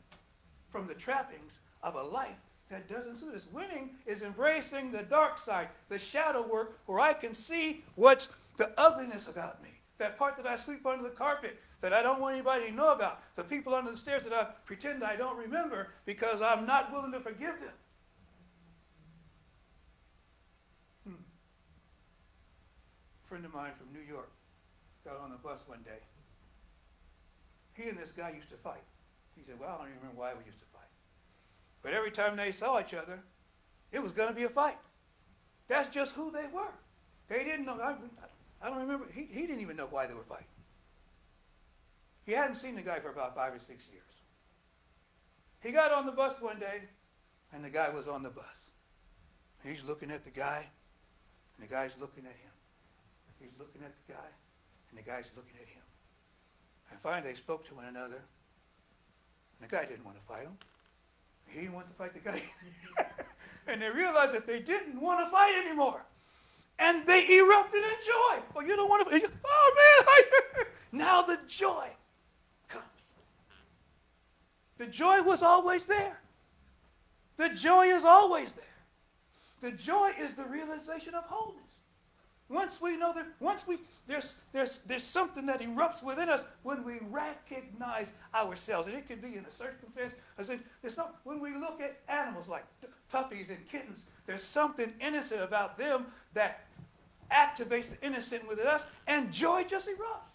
from the trappings of a life that doesn't suit us. Winning is embracing the dark side, the shadow work, where I can see what's the ugliness about me, that part that I sweep under the carpet, that I don't want anybody to know about, the people under the stairs that I pretend I don't remember because I'm not willing to forgive them. A friend of mine from New York got on the bus one day. He and this guy used to fight. He said, well, I don't even remember why we used to fight. But every time they saw each other, it was going to be a fight. That's just who they were. They didn't know. I don't remember. He didn't even know why they were fighting. He hadn't seen the guy for about 5 or 6 years. He got on the bus one day, and the guy was on the bus. And he's looking at the guy, and the guy's looking at him. He's looking at the guy, and the guy's looking at him. And finally, they spoke to one another, and the guy didn't want to fight him. He didn't want to fight the guy. And they realized that they didn't want to fight anymore. And they erupted in joy. Oh, you don't want to? Oh, man. Now the joy comes. The joy was always there. The joy is always there. The joy is the realization of wholeness. Once we know that, there's something that erupts within us when we recognize ourselves. And it can be in a circumstance. When we look at animals like puppies and kittens, there's something innocent about them that activates the innocent within us, and joy just erupts.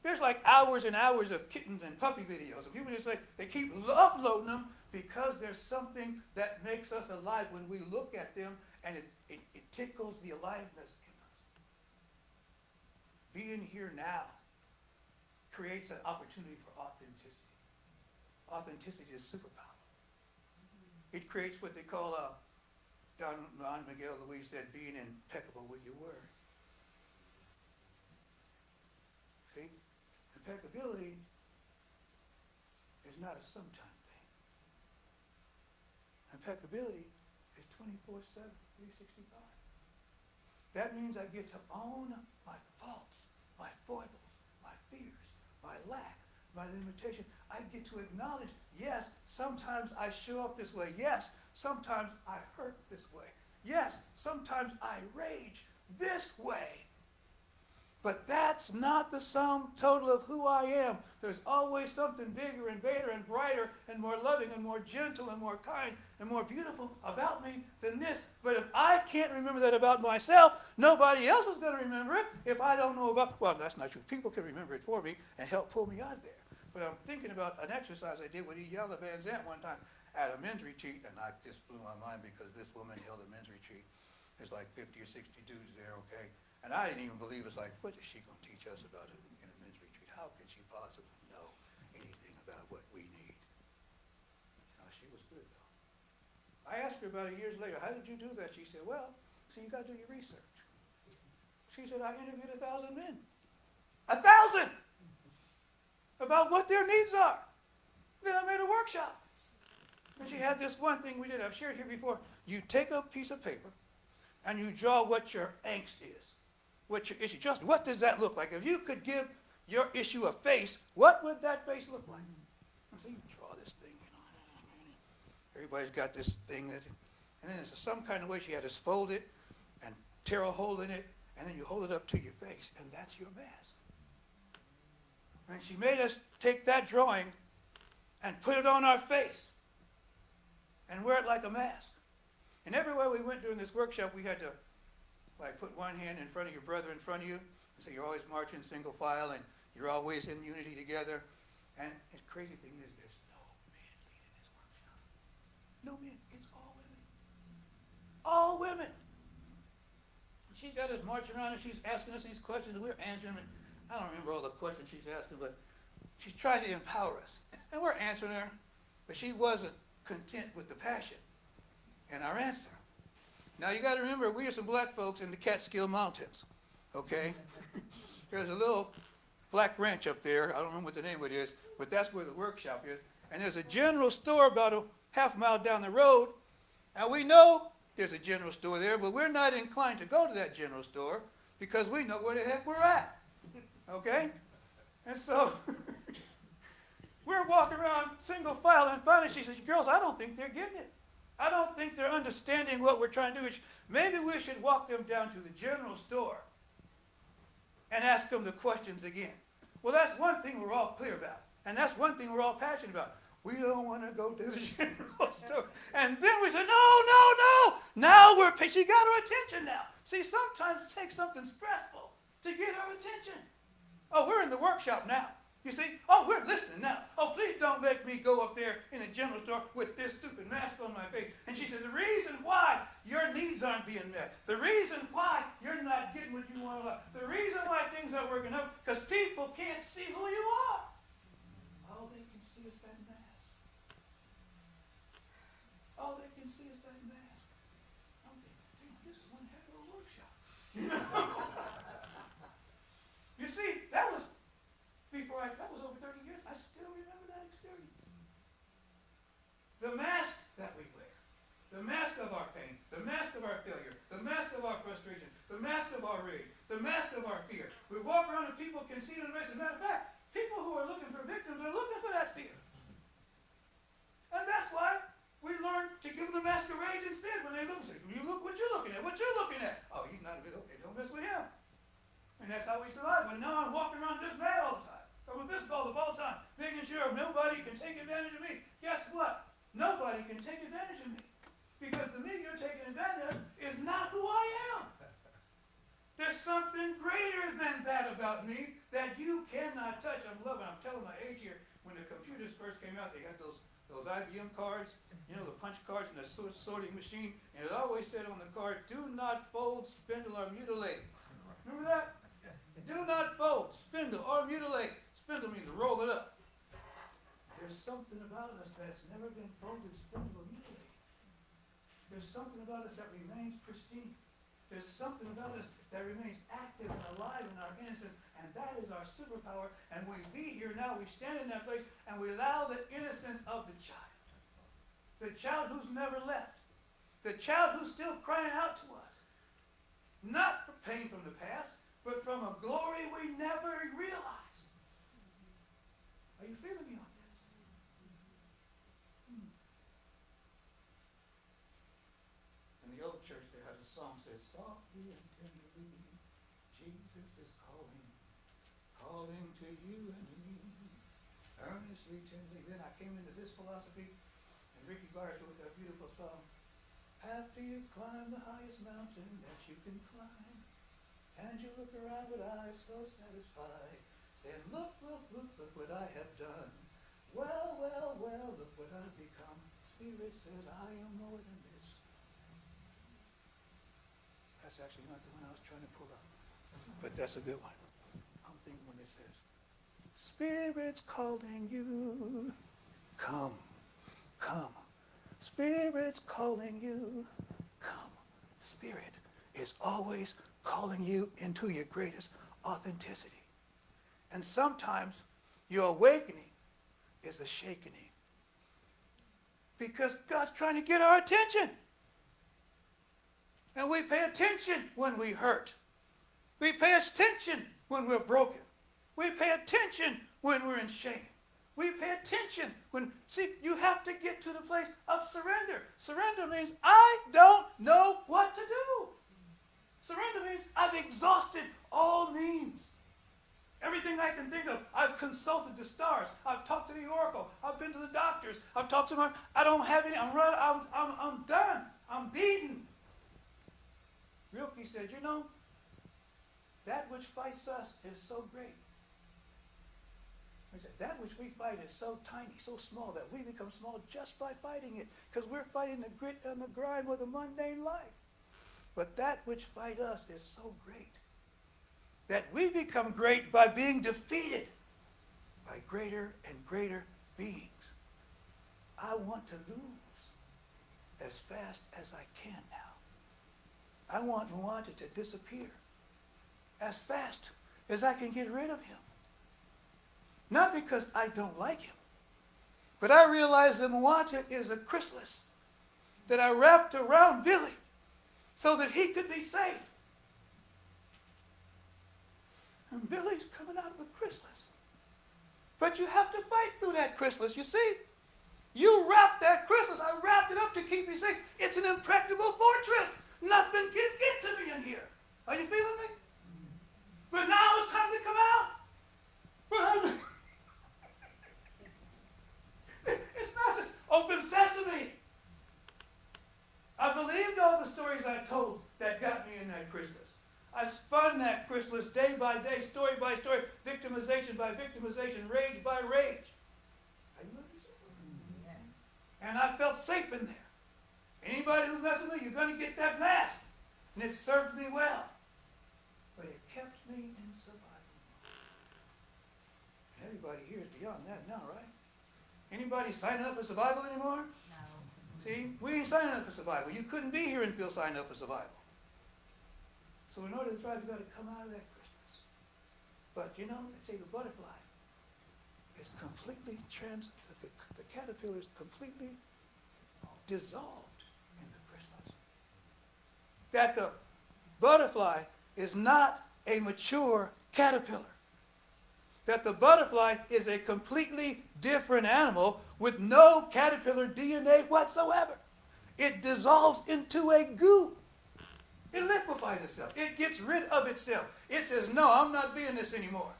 There's like hours and hours of kittens and puppy videos. And people just say they keep uploading them because there's something that makes us alive when we look at them, and it tickles the aliveness in us. Being here now creates an opportunity for authenticity. Authenticity is superpower. It creates what they call, Don Miguel Luis said, being impeccable with your word. See? Impeccability is not a sometime thing. Impeccability is 24/7, 365. That means I get to own my faults, my foibles, my fears, my lack, my limitation. I get to acknowledge, yes, sometimes I show up this way. Yes, sometimes I hurt this way. Yes, sometimes I rage this way. But that's not the sum total of who I am. There's always something bigger and better and brighter and more loving and more gentle and more kind and more beautiful about me than this. But if I can't remember that about myself, nobody else is going to remember it. If I don't know about, well, that's not true. People can remember it for me and help pull me out of there. But I'm thinking about an exercise I did with Yala Van Zant one time at a men's retreat, and I just blew my mind because this woman held a men's retreat. There's like 50 or 60 dudes there, okay? And I didn't even believe, it's like, what is she going to teach us about it in a men's retreat? How could she possibly know anything about what we need? No, she was good, though. I asked her about it years later, how did you do that? She said, well, so you got to do your research. She said, I interviewed 1,000 men. 1,000! About what their needs are. Then I made a workshop. And she had this one thing we did, I've shared here before. You take a piece of paper and you draw what your angst is. What's your issue? Just what does that look like? If you could give your issue a face, what would that face look like? And so you draw this thing, you know. Everybody's got this thing that, and then there's some kind of way she had us fold it and tear a hole in it, and then you hold it up to your face, and that's your mask. And she made us take that drawing and put it on our face and wear it like a mask. And everywhere we went during this workshop, we had to like put one hand in front of your brother in front of you. So you're always marching single file and you're always in unity together. And the crazy thing is there's no men leading this workshop. No men. It's all women. All women. And she got us marching around and she's asking us these questions and we're answering them. I don't remember all the questions she's asking, but she's trying to empower us. And we're answering her, but she wasn't content with the passion and our answer. Now you got to remember, we are some black folks in the Catskill Mountains, okay? There's a little black ranch up there. I don't remember what the name of it is, but that's where the workshop is. And there's a general store about a half mile down the road. And we know there's a general store there, but we're not inclined to go to that general store because we know where the heck we're at, okay? And so we're walking around single file, and finally she says, girls, I don't think they're getting it. I don't think they're understanding what we're trying to do. Maybe we should walk them down to the general store and ask them the questions again. Well, that's one thing we're all clear about. And that's one thing we're all passionate about. We don't want to go to the general store. And then we said, no. Now she got our attention now. See, sometimes it takes something stressful to get our attention. Oh, we're in the workshop now. You see? Oh, we're listening now. Oh, please don't make me go up there in a general store with this stupid mask on my face. And she said, the reason why your needs aren't being met, the reason why you're not getting what you want to love, the reason why things aren't working out, because people can't see who you are. All they can see is that mask. All they can see is that mask. I'm thinking, damn, this is one heck of a workshop. You know? You see, that was over 30 years. I still remember that experience. The mask that we wear, the mask of our pain, the mask of our failure, the mask of our frustration, the mask of our rage, the mask of our fear. We walk around and people can see it in the face. As a matter of fact, people who are looking for victims are looking for that fear. And that's why we learn to give them the mask of rage instead. When they look and say, you look what you're looking at, what you're looking at. Oh, he's not a bit okay, don't mess with him. And that's how we survive. But now I'm walking around just mad all the time. I'm a fistball the whole time, making sure nobody can take advantage of me. Guess what? Nobody can take advantage of me. Because the me you're taking advantage of is not who I am. There's something greater than that about me that you cannot touch. I'm telling my age here. When the computers first came out, they had those IBM cards, you know, the punch cards and the sorting machine. And it always said on the card, do not fold, spindle, or mutilate. Remember that? Do not fold, spindle, or mutilate. Spindle means roll it up. There's something about us that's never been folded, spindled, or mutilated. There's something about us that remains pristine. There's something about us that remains active and alive in our innocence, and that is our superpower. And we be here now, we stand in that place, and we allow the innocence of the child who's never left, the child who's still crying out to us, not for pain from the past, but from a glory we never realized. Are you feeling me on this? In the old church, they had a song that said, softly and tenderly, Jesus is calling, calling to you and to me, earnestly, tenderly. Then I came into this philosophy, and Ricky Barrett wrote that beautiful song. After you climb the highest mountain that you can climb, and you look around with eyes so satisfied, saying, look, look, look, look what I have done. Well, well, well, look what I've become. Spirit says, I am more than this. That's actually not the one I was trying to pull up, but that's a good one. I'm thinking when it says, Spirit's calling you. Come, come. Spirit's calling you. Come. Spirit is always calling you into your greatest authenticity. And sometimes your awakening is a shakening. Because God's trying to get our attention. And we pay attention when we hurt. We pay attention when we're broken. We pay attention when we're in shame. We pay attention when, see, you have to get to the place of surrender. Surrender means I don't know what to do. Surrender means I've exhausted all means. Everything I can think of, I've consulted the stars. I've talked to the oracle. I've been to the doctors. I've talked to I don't have any. I'm done. I'm beaten. Rilke said, you know, that which fights us is so great. He said, that which we fight is so tiny, so small, that we become small just by fighting it, because we're fighting the grit and the grind of the mundane life. But that which fight us is so great that we become great by being defeated by greater and greater beings. I want to lose as fast as I can now. I want Mwanta to disappear as fast as I can get rid of him. Not because I don't like him, but I realize that Mwanta is a chrysalis that I wrapped around Billy so that he could be safe. And Billy's coming out of a chrysalis. But you have to fight through that chrysalis, you see. You wrapped that chrysalis. I wrapped it up to keep me safe. It's an impregnable fortress. Nothing can get to me in here. Are you feeling me? But now it's time to come out. But it's not just open sesame. I believed all the stories I told that got me in that chrysalis. I spun that chrysalis day by day, story by story, victimization by victimization, rage by rage. Are you understanding? Yeah. And I felt safe in there. Anybody who messes with me, you're going to get that mask. And it served me well. But it kept me in survival mode. Everybody here is beyond that now, right? Anybody signing up for survival anymore? No. See, we ain't signing up for survival. You couldn't be here and feel signed up for survival. So in order to thrive, you've got to come out of that Christmas. But you know, they say the butterfly is completely the caterpillar is completely dissolved in the chrysalis. That the butterfly is not a mature caterpillar. That the butterfly is a completely different animal with no caterpillar DNA whatsoever. It dissolves into a goo. It liquefies itself. It gets rid of itself. It says, no, I'm not being this anymore.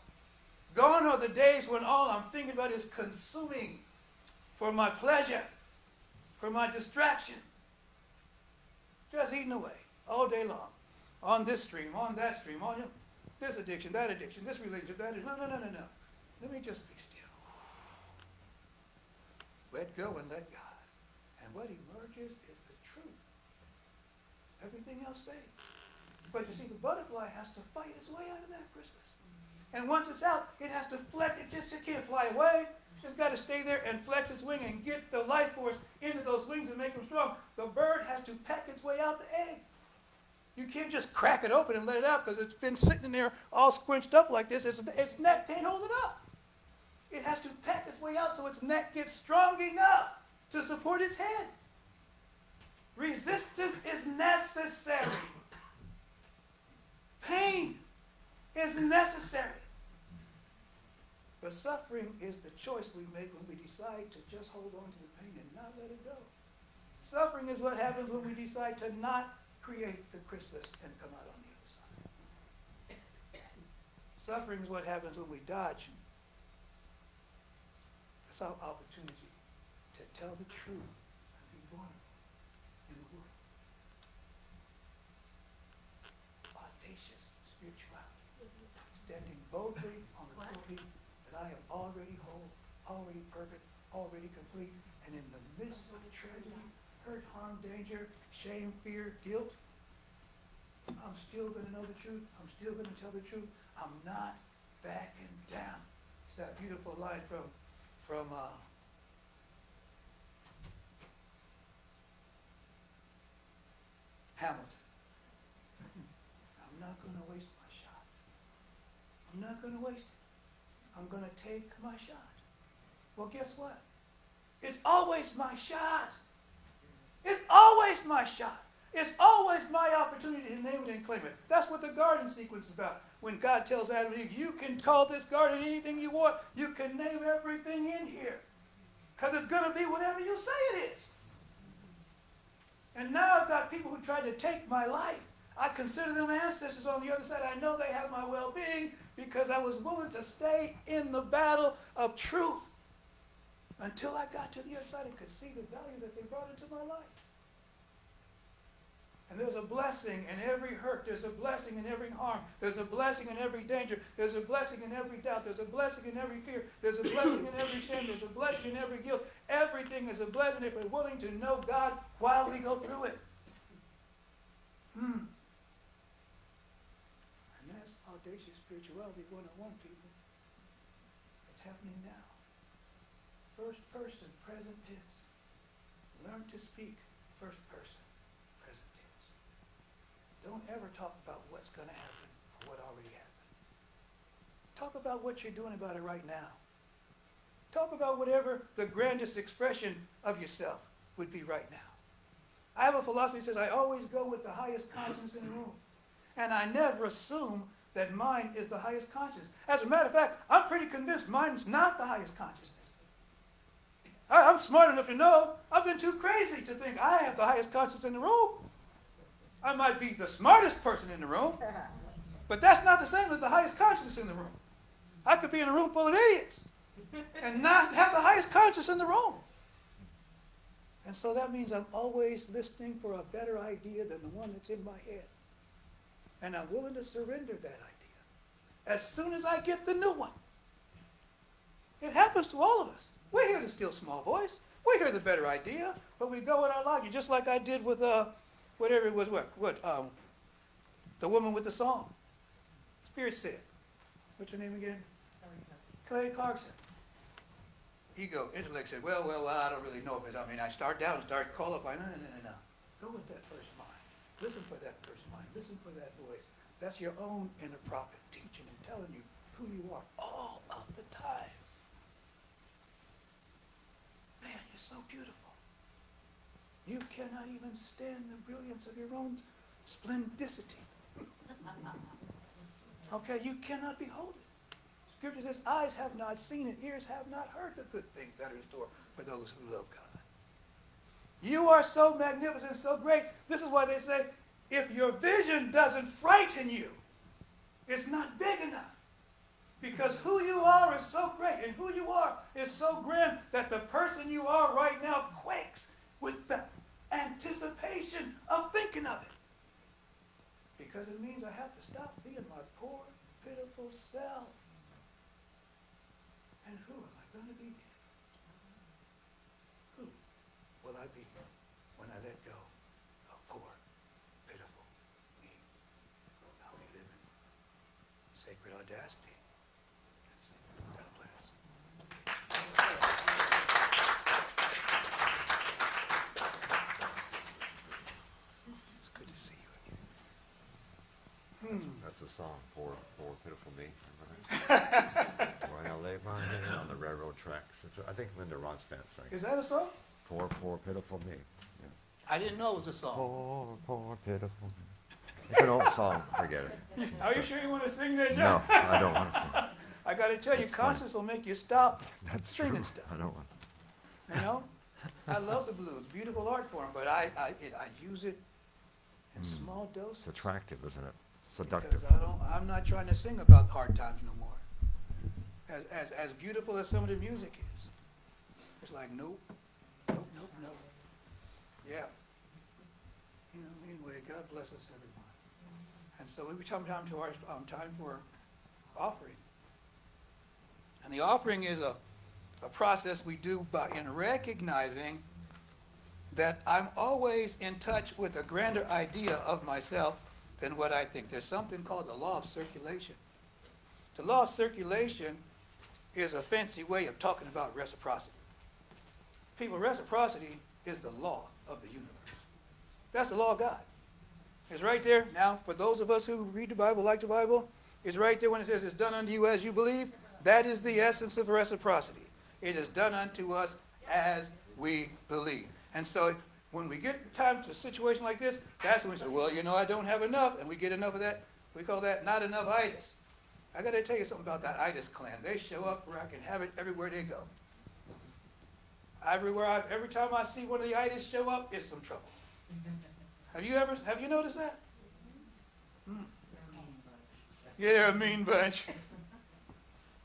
Gone are the days when all I'm thinking about is consuming for my pleasure, for my distraction. Just eating away all day long. On this stream, on that stream, on this addiction, this relationship, that addiction. No. Let me just be still. Let go and let God. And what emerges is the truth. Everything else fades. But you see, the butterfly has to fight its way out of that chrysalis. And once it's out, it has to flex. It can't fly away. It's got to stay there and flex its wing and get the life force into those wings and make them strong. The bird has to peck its way out the egg. You can't just crack it open and let it out because it's been sitting in there all squinched up like this. Its neck can't hold it up. It has to peck its way out so its neck gets strong enough to support its head. Resistance is necessary. Pain is necessary. But suffering is the choice we make when we decide to just hold on to the pain and not let it go. Suffering is what happens when we decide to not create the chrysalis and come out on the other side. Suffering is what happens when we dodge. That's our opportunity to tell the truth and be vulnerable in the world. Audacious spirituality. Standing boldly on the authority that I am already whole, already perfect, already complete, and in the midst of tragedy, hurt, harm, danger, shame, fear, guilt, I'm still going to know the truth. I'm still going to tell the truth. I'm not backing down. It's that beautiful line from Hamilton. I'm not going to waste my shot. I'm not going to waste it. I'm going to take my shot. Well, guess what? It's always my shot. It's always my shot. It's always my opportunity to name it and claim it. That's what the garden sequence is about. When God tells Adam and Eve, you can call this garden anything you want. You can name everything in here. Because it's going to be whatever you say it is. And now I've got people who tried to take my life. I consider them ancestors on the other side. I know they have my well-being because I was willing to stay in the battle of truth until I got to the other side and could see the value that they brought into my life. And there's a blessing in every hurt. There's a blessing in every harm. There's a blessing in every danger. There's a blessing in every doubt. There's a blessing in every fear. There's a blessing in every shame. There's a blessing in every guilt. Everything is a blessing if we're willing to know God while we go through it. And that's audacious spirituality 101, people. It's happening now. First person, present tense. Learn to speak first person, present tense. Don't ever talk about what's going to happen or what already happened. Talk about what you're doing about it right now. Talk about whatever the grandest expression of yourself would be right now. I have a philosophy that says I always go with the highest conscience in the room. And I never assume that mine is the highest conscience. As a matter of fact, I'm pretty convinced mine's not the highest consciousness. I'm smart enough to know I've been too crazy to think I have the highest conscience in the room. I might be the smartest person in the room, but that's not the same as the highest conscience in the room. I could be in a room full of idiots and not have the highest conscience in the room. And so that means I'm always listening for a better idea than the one that's in my head. And I'm willing to surrender that idea as soon as I get the new one. It happens to all of us. We hear the still small voice. We hear the better idea, but we go with our logic, just like I did with whatever it was, the woman with the song. Spirit said. What's her name again? Clay Clarkson. Ego, intellect said, well, I don't really know if it. I mean, I start down and start qualifying. No. Go with that first mind. Listen for that first mind. Listen for that voice. That's your own inner prophet teaching and telling you who you are all of the time. Man, you're so beautiful. You cannot even stand the brilliance of your own splendidity. Okay, you cannot behold it. Scripture says, eyes have not seen and ears have not heard the good things that are in store for those who love God. You are so magnificent, so great. This is why they say, if your vision doesn't frighten you, it's not big enough. Because who you are is so great, and who you are is so grand that the person you are right now quakes with the anticipation of thinking of it. Because it means I have to stop being my poor, pitiful self. And who am I going to be then? Who will I be when I let go of poor, pitiful me? I'll be living sacred audacity. That's it. God bless. It's good to see you again. That's a song, Poor Pitiful Me. When I lay my head on the railroad tracks. I think Linda Ronstadt sang it. Is that a song? Poor Pitiful Me. Yeah. I didn't know it was a song. Poor Pitiful Me. It's an old song. Forget it. Are you sure you want to sing that, No, John? I don't want to sing. I got to tell you, That's funny. conscience will make you stop That's singing true. stuff. I don't want You know, I love the blues, beautiful art form, but I use it in small doses. It's attractive, isn't it? Seductive. Because I'm not trying to sing about hard times no more. As beautiful as some of the music is, it's like nope, nope, nope, nope. Yeah. Anyway, God bless us, everyone. And so we come down to our time for offering. And the offering is a process we do in recognizing that I'm always in touch with a grander idea of myself than what I think. There's something called the law of circulation. The law of circulation is a fancy way of talking about reciprocity. People, reciprocity is the law of the universe. That's the law of God. It's right there. Now, for those of us who read the Bible, like the Bible, it's right there when it says it's done unto you as you believe. That is the essence of reciprocity. It is done unto us as we believe. And so when we get time to a situation like this, that's when we say, well, I don't have enough, and we get enough of that. We call that not enough itis. I got to tell you something about that itis clan. They show up where I can have it everywhere they go. Every time I see one of the itis show up, it's some trouble. Have you noticed that? Yeah, they're a mean bunch.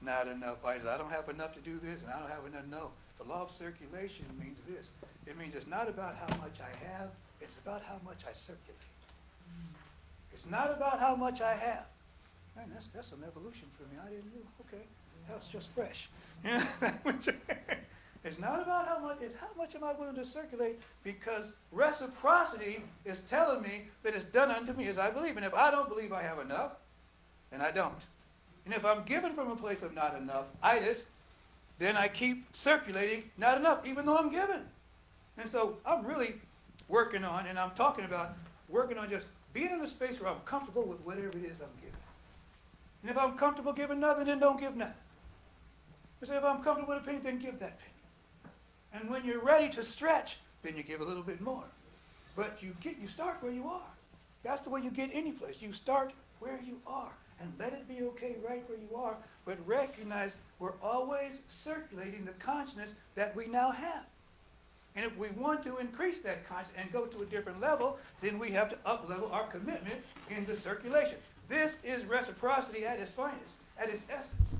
Not enough itis. I don't have enough to do this, and I don't have enough. No. The law of circulation means this. It means it's not about how much I have, it's about how much I circulate. It's not about how much I have. Man, that's an evolution for me. I didn't know. Okay, that was just fresh. It's not about how much, it's how much am I willing to circulate, because reciprocity is telling me that it's done unto me as I believe. And if I don't believe I have enough, then I don't. And if I'm given from a place of not enough, itis, then I keep circulating not enough, even though I'm given. And so I'm really working on, and I'm talking about working on just being in a space where I'm comfortable with whatever it is I'm giving. And if I'm comfortable giving nothing, then don't give nothing. But if I'm comfortable with a penny, then give that penny. And when you're ready to stretch, then you give a little bit more. But you start where you are. That's the way you get any place. You start where you are. And let it be okay right where you are, but recognize we're always circulating the consciousness that we now have. And if we want to increase that consciousness and go to a different level, then we have to up-level our commitment in the circulation. This is reciprocity at its finest, at its essence.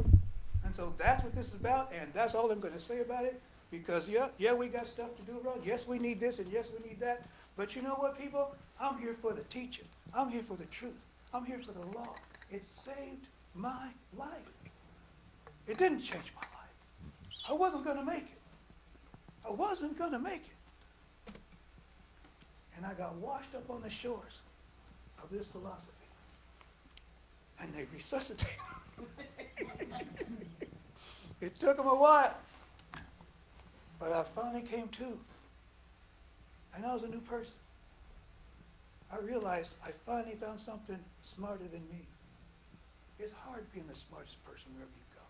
And so that's what this is about, and that's all I'm going to say about it, because yeah, we got stuff to do around. Yes, we need this, and yes, we need that. But you know what, people? I'm here for the teaching. I'm here for the truth. I'm here for the law. It saved my life. It didn't change my life. I wasn't going to make it. I wasn't going to make it. And I got washed up on the shores of this philosophy. And they resuscitated me. It took them a while. But I finally came to. And I was a new person. I realized I finally found something smarter than me. It's hard being the smartest person wherever you go.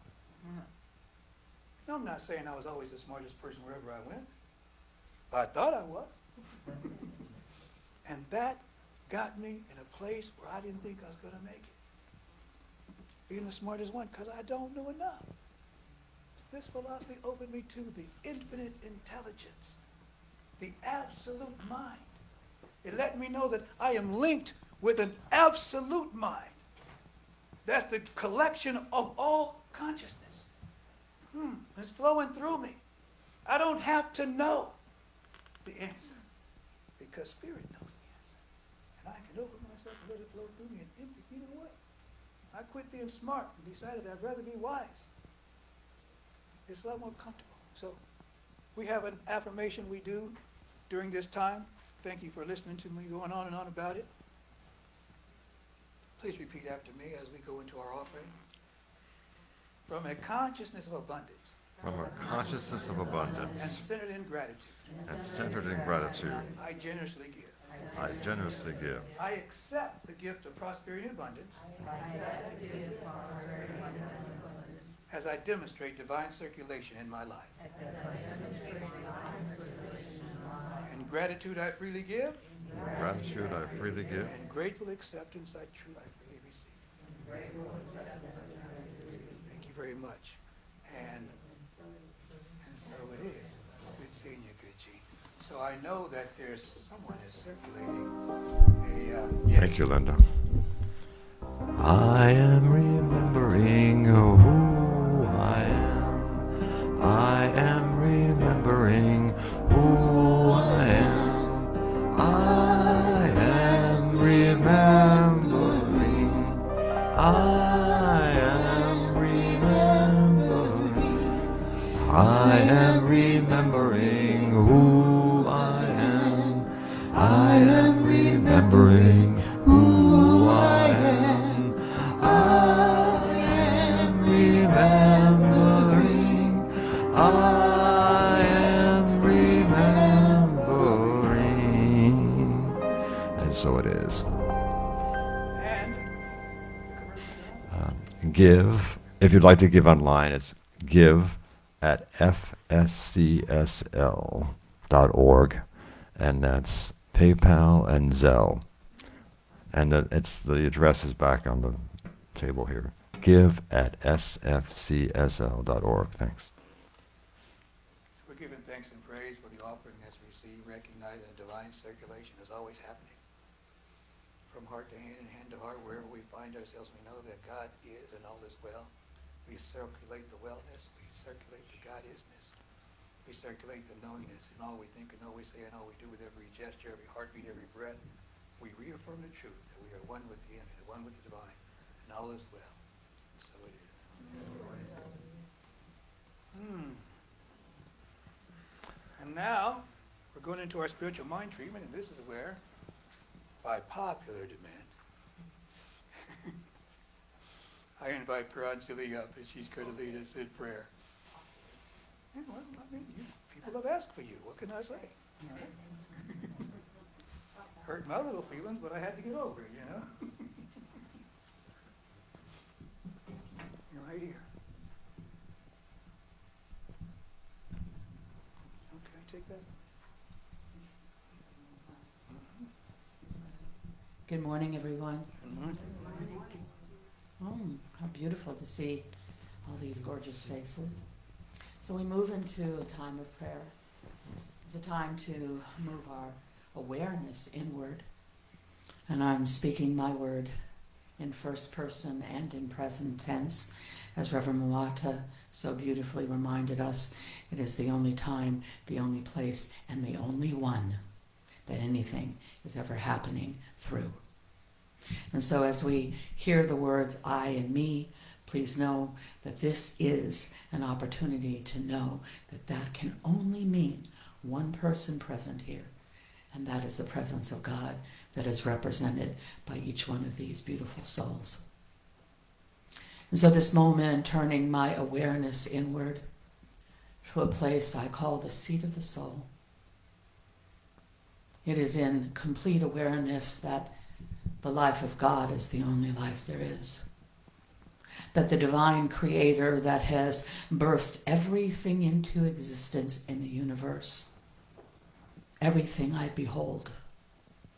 Now, I'm not saying I was always the smartest person wherever I went, but I thought I was. And that got me in a place where I didn't think I was going to make it. Being the smartest one, because I don't know enough. This philosophy opened me to the infinite intelligence, the absolute mind. It let me know that I am linked with an absolute mind. That's the collection of all consciousness. It's flowing through me. I don't have to know the answer, because Spirit knows the answer. And I can open myself and let it flow through me. And you know what? I quit being smart and decided I'd rather be wise. It's a lot more comfortable. So we have an affirmation we do during this time. Thank you for listening to me going on and on about it. Please repeat after me as we go into our offering. From a consciousness of abundance. From a consciousness of And abundance centered in gratitude. and centered in gratitude, I generously give. I generously give. I accept the gift of prosperity and abundance. As I demonstrate divine circulation in my life. In gratitude I freely give. In gratitude, I freely give. And grateful acceptance I freely receive. Thank you very much. And so it is. Good seeing you, good Gene. So I know that there's someone is circulating a. Thank you, Linda. I am remembering who I am. I am remembering who I am. I am remembering. I am remembering. I am remembering who I am. I am remembering who I am. I am remembering. I am remembering. And so it is. And the commercial now? Give, if you'd like to give online, it's give@fscsl.org, and that's PayPal and Zelle. And the address is back on the table here. Give@sfcsl.org. Thanks. We're giving thanks and praise for the offering that's received, recognizing the divine circulation is always happening. From heart to hand and hand to heart, wherever we find ourselves, we know that God is and all is well. We circulate the wellness, we circulate the God-isness, we circulate the knowingness in all we think and all we say and all we do with every gesture, every heartbeat, every breath. We reaffirm the truth that we are one with the infinite, one with the divine, and all is well. And so it is. And now, we're going into our spiritual mind treatment, and this is where, by popular demand, I invite Paranjali up, and she's going to lead us in prayer. And well, I mean, people have asked for you. What can I say? All right. Hurt my little feelings, but I had to get over it, you know? You're right here. Okay, take that. Good morning, everyone. Mm-hmm. Oh, how beautiful to see all these gorgeous faces. So we move into a time of prayer. It's a time to move our awareness inward. And I'm speaking my word in first person and in present tense. As Reverend Mulata so beautifully reminded us, it is the only time, the only place, and the only one that anything is ever happening through. And so as we hear the words I and me, please know that this is an opportunity to know that that can only mean one person present here. And that is the presence of God that is represented by each one of these beautiful souls. And so this moment, turning my awareness inward to a place I call the seat of the soul. It is in complete awareness that the life of God is the only life there is. That the divine creator that has birthed everything into existence in the universe, everything I behold,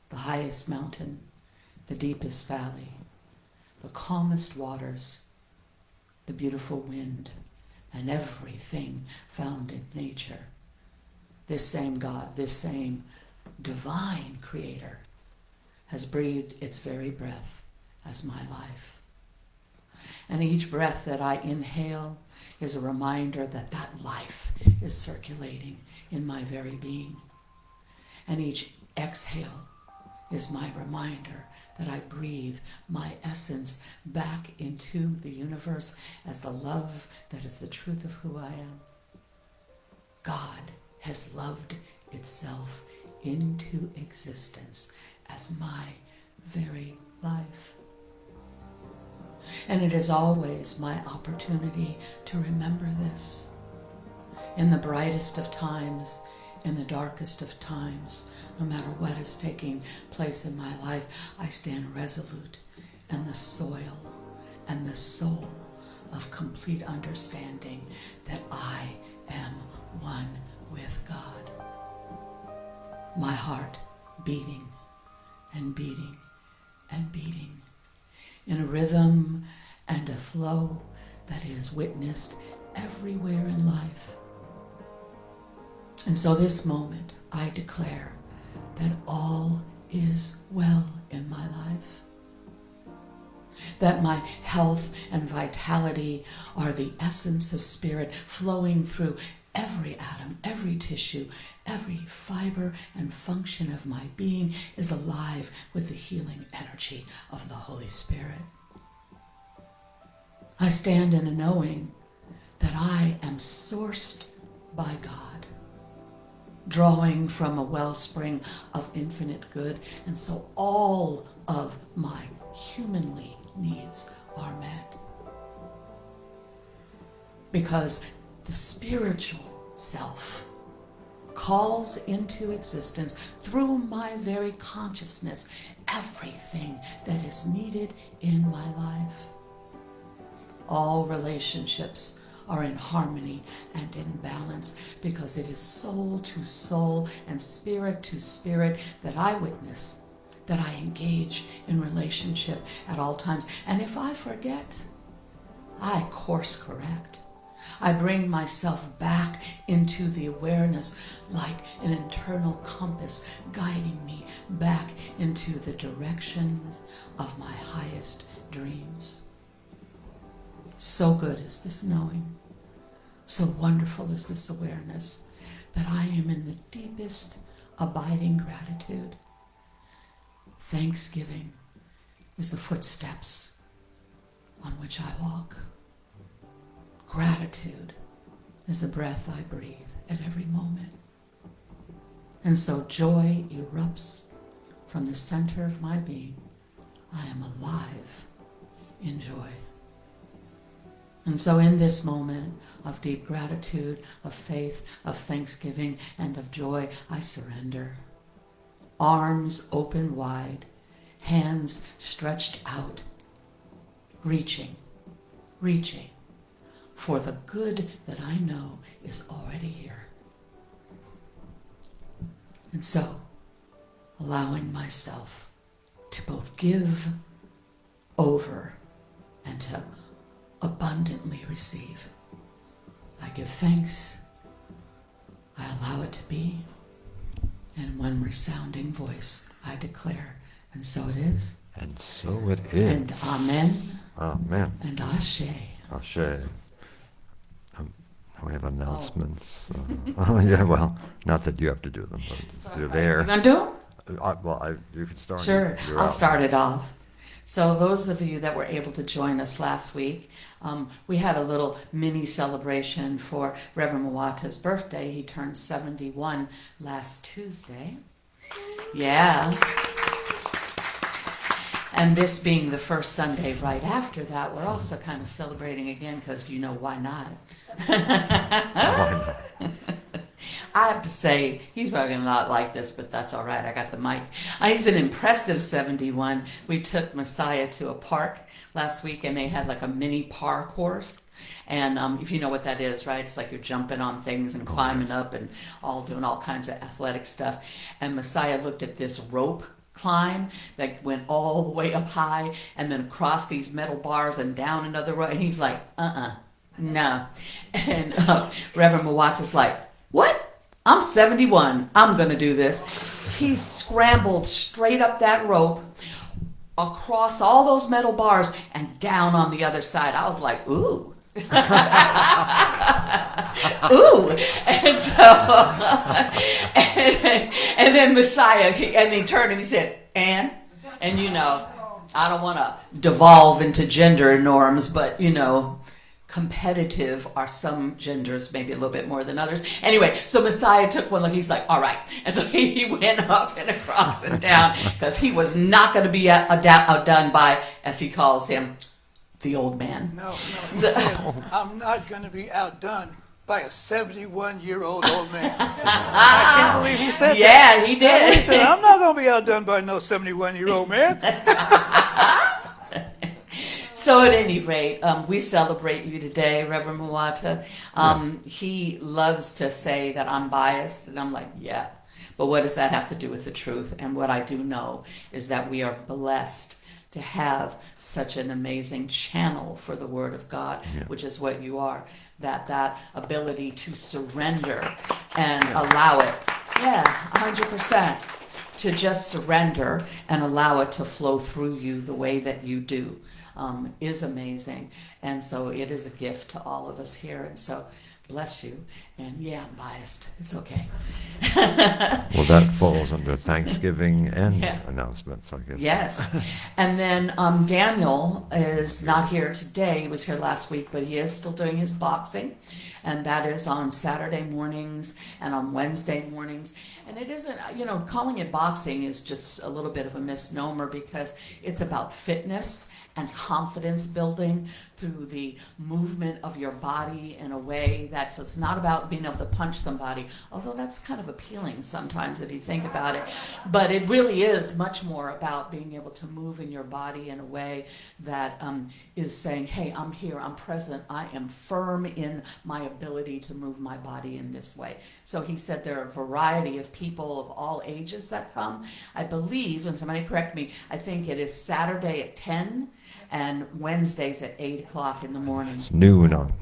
the highest mountain, the deepest valley, the calmest waters, the beautiful wind, and everything found in nature. This same God, this same divine creator has breathed its very breath as my life. And each breath that I inhale is a reminder that that life is circulating in my very being. And each exhale is my reminder that I breathe my essence back into the universe as the love that is the truth of who I am. God has loved itself into existence as my very life. And it is always my opportunity to remember this. In the brightest of times, in the darkest of times, no matter what is taking place in my life, I stand resolute in the soil and the soul of complete understanding that I am one with God. My heart beating and beating and beating in a rhythm and a flow that is witnessed everywhere in life. And so this moment, I declare that all is well in my life. that my health and vitality are the essence of spirit flowing through every atom, every tissue, every fiber and function of my being is alive with the healing energy of the Holy Spirit. I stand in a knowing that I am sourced by God, drawing from a wellspring of infinite good, and so all of my humanly needs are met. Because the spiritual self calls into existence through my very consciousness everything that is needed in my life. All relationships are in harmony and in balance because it is soul to soul and spirit to spirit that I witness, that I engage in relationship at all times. And if I forget, I course correct. I bring myself back into the awareness like an internal compass guiding me back into the directions of my highest dreams. So good is this knowing. So wonderful is this awareness that I am in the deepest abiding gratitude. Thanksgiving is the footsteps on which I walk. Gratitude is the breath I breathe at every moment. And so joy erupts from the center of my being. I am alive in joy. And so in this moment of deep gratitude, of faith, of thanksgiving, and of joy, I surrender. Arms open wide, hands stretched out, reaching for the good that I know is already here. And so, allowing myself to both give over and to abundantly receive. I give thanks, I allow it to be, and in one resounding voice I declare, and so it is. And so it is. And amen. Amen. And ashe. Ashe. We have announcements. Oh, yeah, well, not that you have to do them, but you're there. You gonna do it? You can start. Sure, You're I'll out. start it off. So those of you that were able to join us last week, we had a little mini celebration for Reverend Mwata's birthday. He turned 71 last Tuesday. Yeah. And this being the first Sunday right after that, we're also kind of celebrating again because why not? Why not? I have to say, he's probably not like this, but that's all right. I got the mic. He's an impressive 71. We took Messiah to a park last week, and they had like a mini par course. And if you know what that is, right? It's like you're jumping on things and climbing up and doing all kinds of athletic stuff. And Messiah looked at this rope climb that went all the way up high and then across these metal bars and down another row. And he's like, no. And Reverend Mwata's like, what? I'm 71. I'm going to do this. He scrambled straight up that rope, across all those metal bars, and down on the other side. I was like, ooh. Ooh. And so, and then Messiah, he turned and he said, and I don't want to devolve into gender norms, but, competitive are some genders, maybe a little bit more than others. Anyway, so Messiah took one look. He's like, all right. And so he went up and across and down because he was not going to be outdone by, as he calls him, the old man. No. He said, I'm not going to be outdone by a 71-year-old old man. I can't believe he said that. Yeah, he did. He said, I'm not going to be outdone by no 71-year-old man. So at any rate, we celebrate you today, Reverend Mwata. He loves to say that I'm biased, and I'm like, yeah. But what does that have to do with the truth? And what I do know is that we are blessed to have such an amazing channel for the Word of God, which is what you are. That ability to surrender and allow it. 100%. To just surrender and allow it to flow through you the way that you do. is amazing. And so it is a gift to all of us here. And so bless you. And yeah, I'm biased. It's okay. Well, that falls under Thanksgiving and Yeah. announcements, I guess. Yes. And then Daniel is not here today. He was here last week, but he is still doing his boxing. And that is on Saturday mornings and on Wednesday mornings. And it isn't, calling it boxing is just a little bit of a misnomer because it's about fitness and confidence building through the movement of your body in a way that's, it's not about being able to punch somebody, although that's kind of appealing sometimes if you think about it. But it really is much more about being able to move in your body in a way that is saying, hey, I'm here, I'm present, I am firm in my ability to move my body in this way. So he said there are a variety of people of all ages that come. I believe, and somebody correct me, I think it is Saturday at 10 and Wednesdays at 8 o'clock in the morning. It's noon on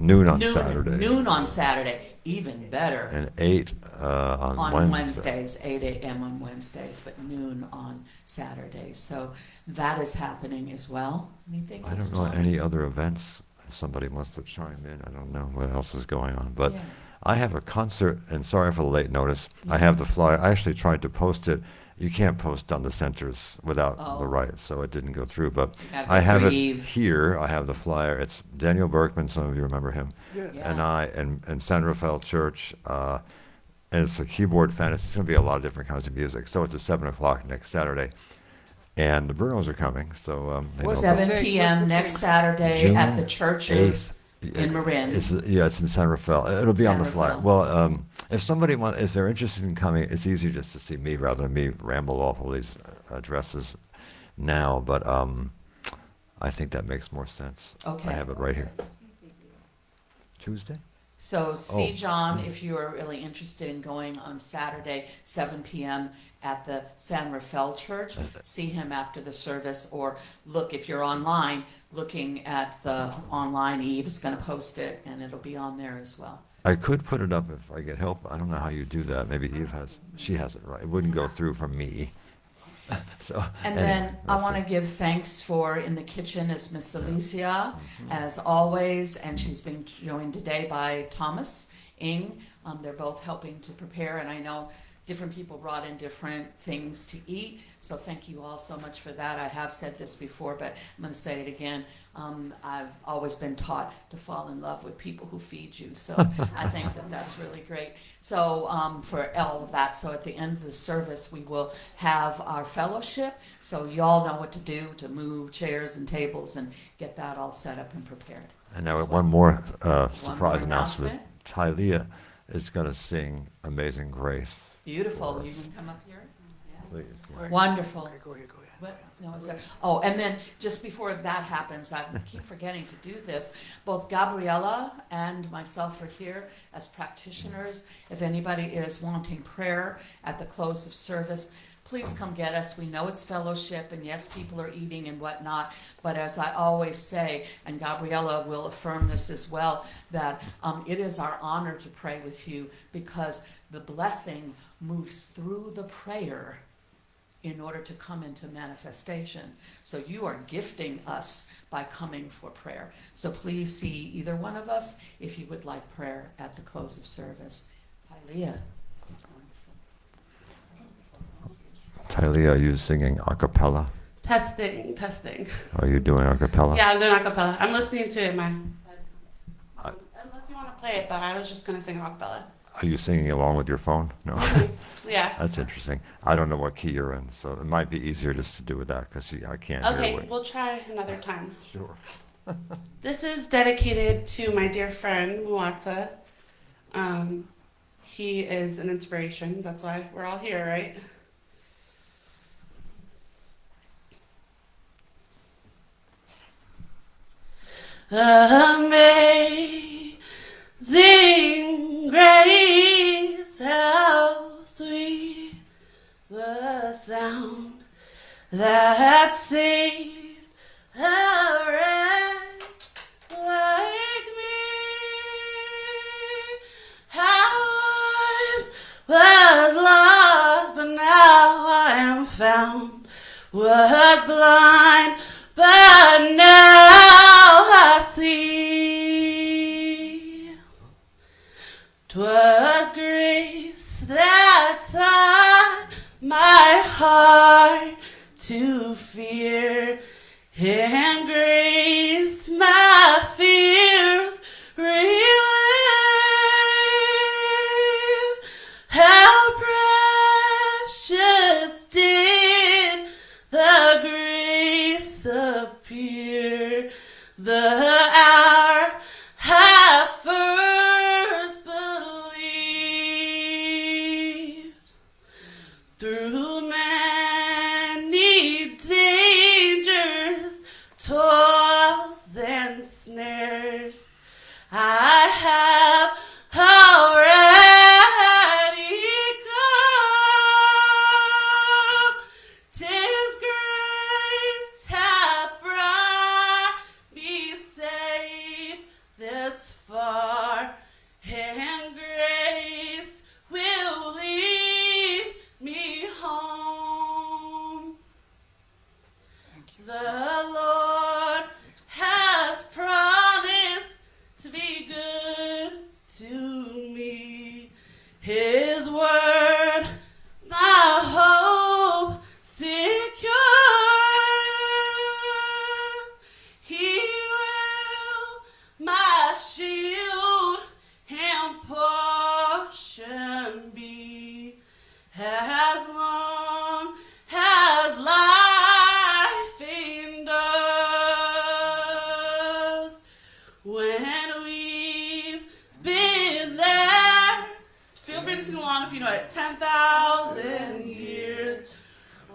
Saturday. Noon on Saturday, even better. And 8 on Wednesdays, 8 a.m. on Wednesdays, but noon on Saturdays. So that is happening as well. Anything I else, don't know Tom? any other events. Somebody must have chimed in. I don't know what else is going on. But Yeah. I have a concert, and sorry for the late notice. Yeah. I have the flyer. I actually tried to post it. You can't post on the centers without Oh. the rights, so it didn't go through. But Gotta I have breathe. it here. I have the flyer. It's Daniel Berkman. Some of you remember him. Yes. Yeah. And I and San Rafael Church. And it's a keyboard fantasy. It's going to be a lot of different kinds of music. So it's at 7 o'clock next Saturday. And the Brunos are coming. So they What's know the 7 date? p.m. What's the next date? Saturday June at the Church 8th. in Marin. It's in San Rafael. It'll be on San the flyer. Rafael. Well, if they're interested in coming, it's easier just to see me rather than me ramble off all these addresses now. But I think that makes more sense. Okay. I have it right here. Tuesday? So see Oh. John if you are really interested in going on Saturday, 7 p.m. at the San Rafael Church. See him after the service, or look if you're online, looking at the online. Eve is going to post it, and it'll be on there as well. I could put it up if I get help. I don't know how you do that. Maybe Eve she has it right. It wouldn't go through from me. So. And anyway, then I that's want to it. give thanks for in the kitchen is Miss Alicia, as always, and she's been joined today by Thomas Ing. They're both helping to prepare, and I know different people brought in different things to eat, so thank you all so much for that. I have said this before, but I'm going to say it again. I've always been taught to fall in love with people who feed you, so I think that that's really great. So for all of that, so at the end of the service, we will have our fellowship, so you all know what to do to move chairs and tables and get that all set up and prepared. And now one more more surprise announcement. announcement. Tylea is going to sing Amazing Grace. Beautiful. You Yes. can come up here. Please. Right. Wonderful. Okay, go ahead. What? No, is that? Oh, and then just before that happens, I keep forgetting to do this. Both Gabriella and myself are here as practitioners. If anybody is wanting prayer at the close of service, please come get us. We know it's fellowship, and yes, people are eating and whatnot. But as I always say, and Gabriella will affirm this as well, that it is our honor to pray with you because the blessing moves through the prayer in order to come into manifestation. So you are gifting us by coming for prayer. So please see either one of us if you would like prayer at the close of service. Tylea. Tylea, are you singing a cappella? Testing. Are you doing a cappella? Yeah, I'm doing acapella. I'm listening to it in my. I- Unless you want to play it, but I was just gonna sing acapella. Are you singing along with your phone? No. Yeah. That's interesting. I don't know what key you're in, so it might be easier just to do with that because I can't hear Okay, what. we'll try another time. Sure. This is dedicated to my dear friend Muata. He is an inspiration. That's why we're all here, right? Amazing grace, how sweet the sound that saved a wretch like me. I once was lost, but now I am found. Was blind, but now the hour I first believed. Through many dangers, toils and snares, I have already come. 'Tis grace hath brought me safe this far, and grace will lead me home. Thank you. The Lord has promised to be good to me. His word, my hope secures. He will my shield and portion be, as long as life endures. When we've been there, feel free to sing along if you know it. 10,000 years,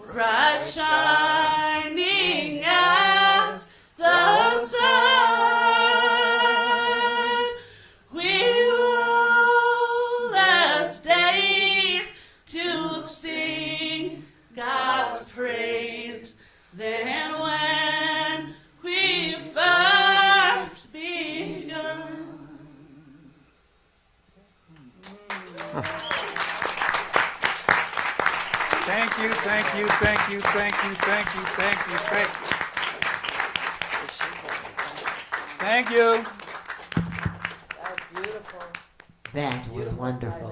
bright shining as the sun. We will last days to sing God's praise. Then when we first begun. Thank you, thank you, thank you, thank you, thank you, thank you, thank you. Thank you. That was beautiful. That was wonderful.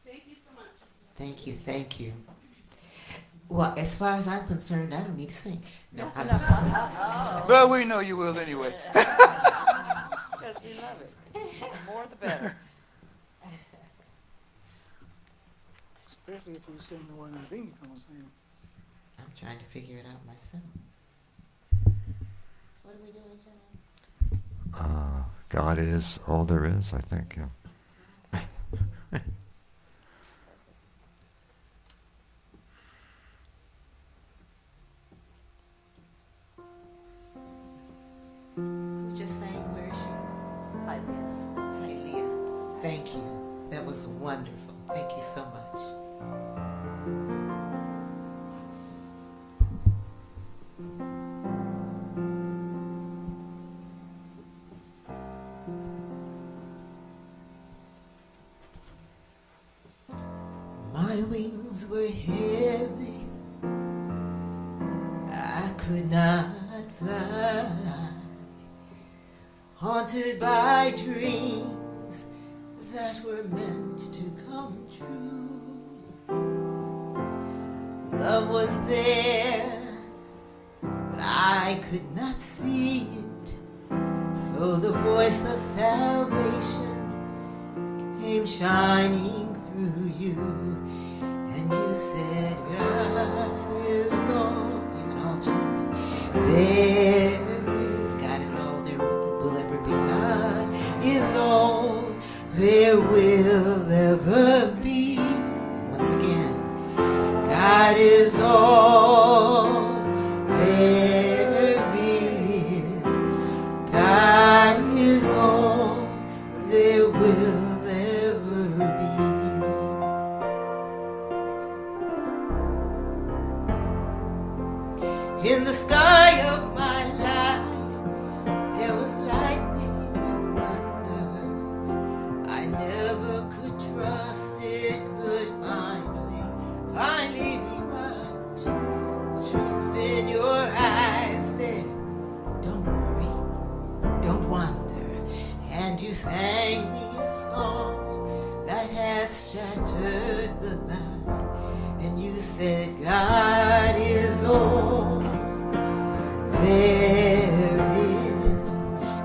Thank you so much. Thank you, thank you. Well, as far as I'm concerned, I don't need to sing. No, I'm, Well, we know you will anyway. Because we love it. The more the better. Especially if you sing the one I think you're going to sing. I'm trying to figure it out myself. What are we doing, John? God is all there is, I think. Yeah. Who just sang? Where is she? Hi, Leah. Hi, Leah. Thank you. That was wonderful. Thank you so much. My wings were heavy, I could not fly, haunted by dreams that were meant to come true. Love was there, but I could not see it, so the voice of salvation came shining through you, and you said, God is all. You can all join me. There is, God is all there will ever be. God is all there will ever be. Once again, God is all there is. God is all there will ever be. In the sky of my life, there was lightning and thunder. I never could trust it could finally be right. The truth in your eyes said, don't worry, don't wonder. And you sang me a song that has shattered the lie. And you said, God is all there is.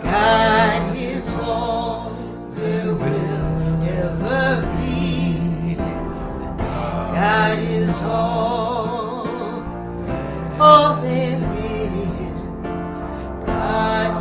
God is all there will ever be. God is all there is. God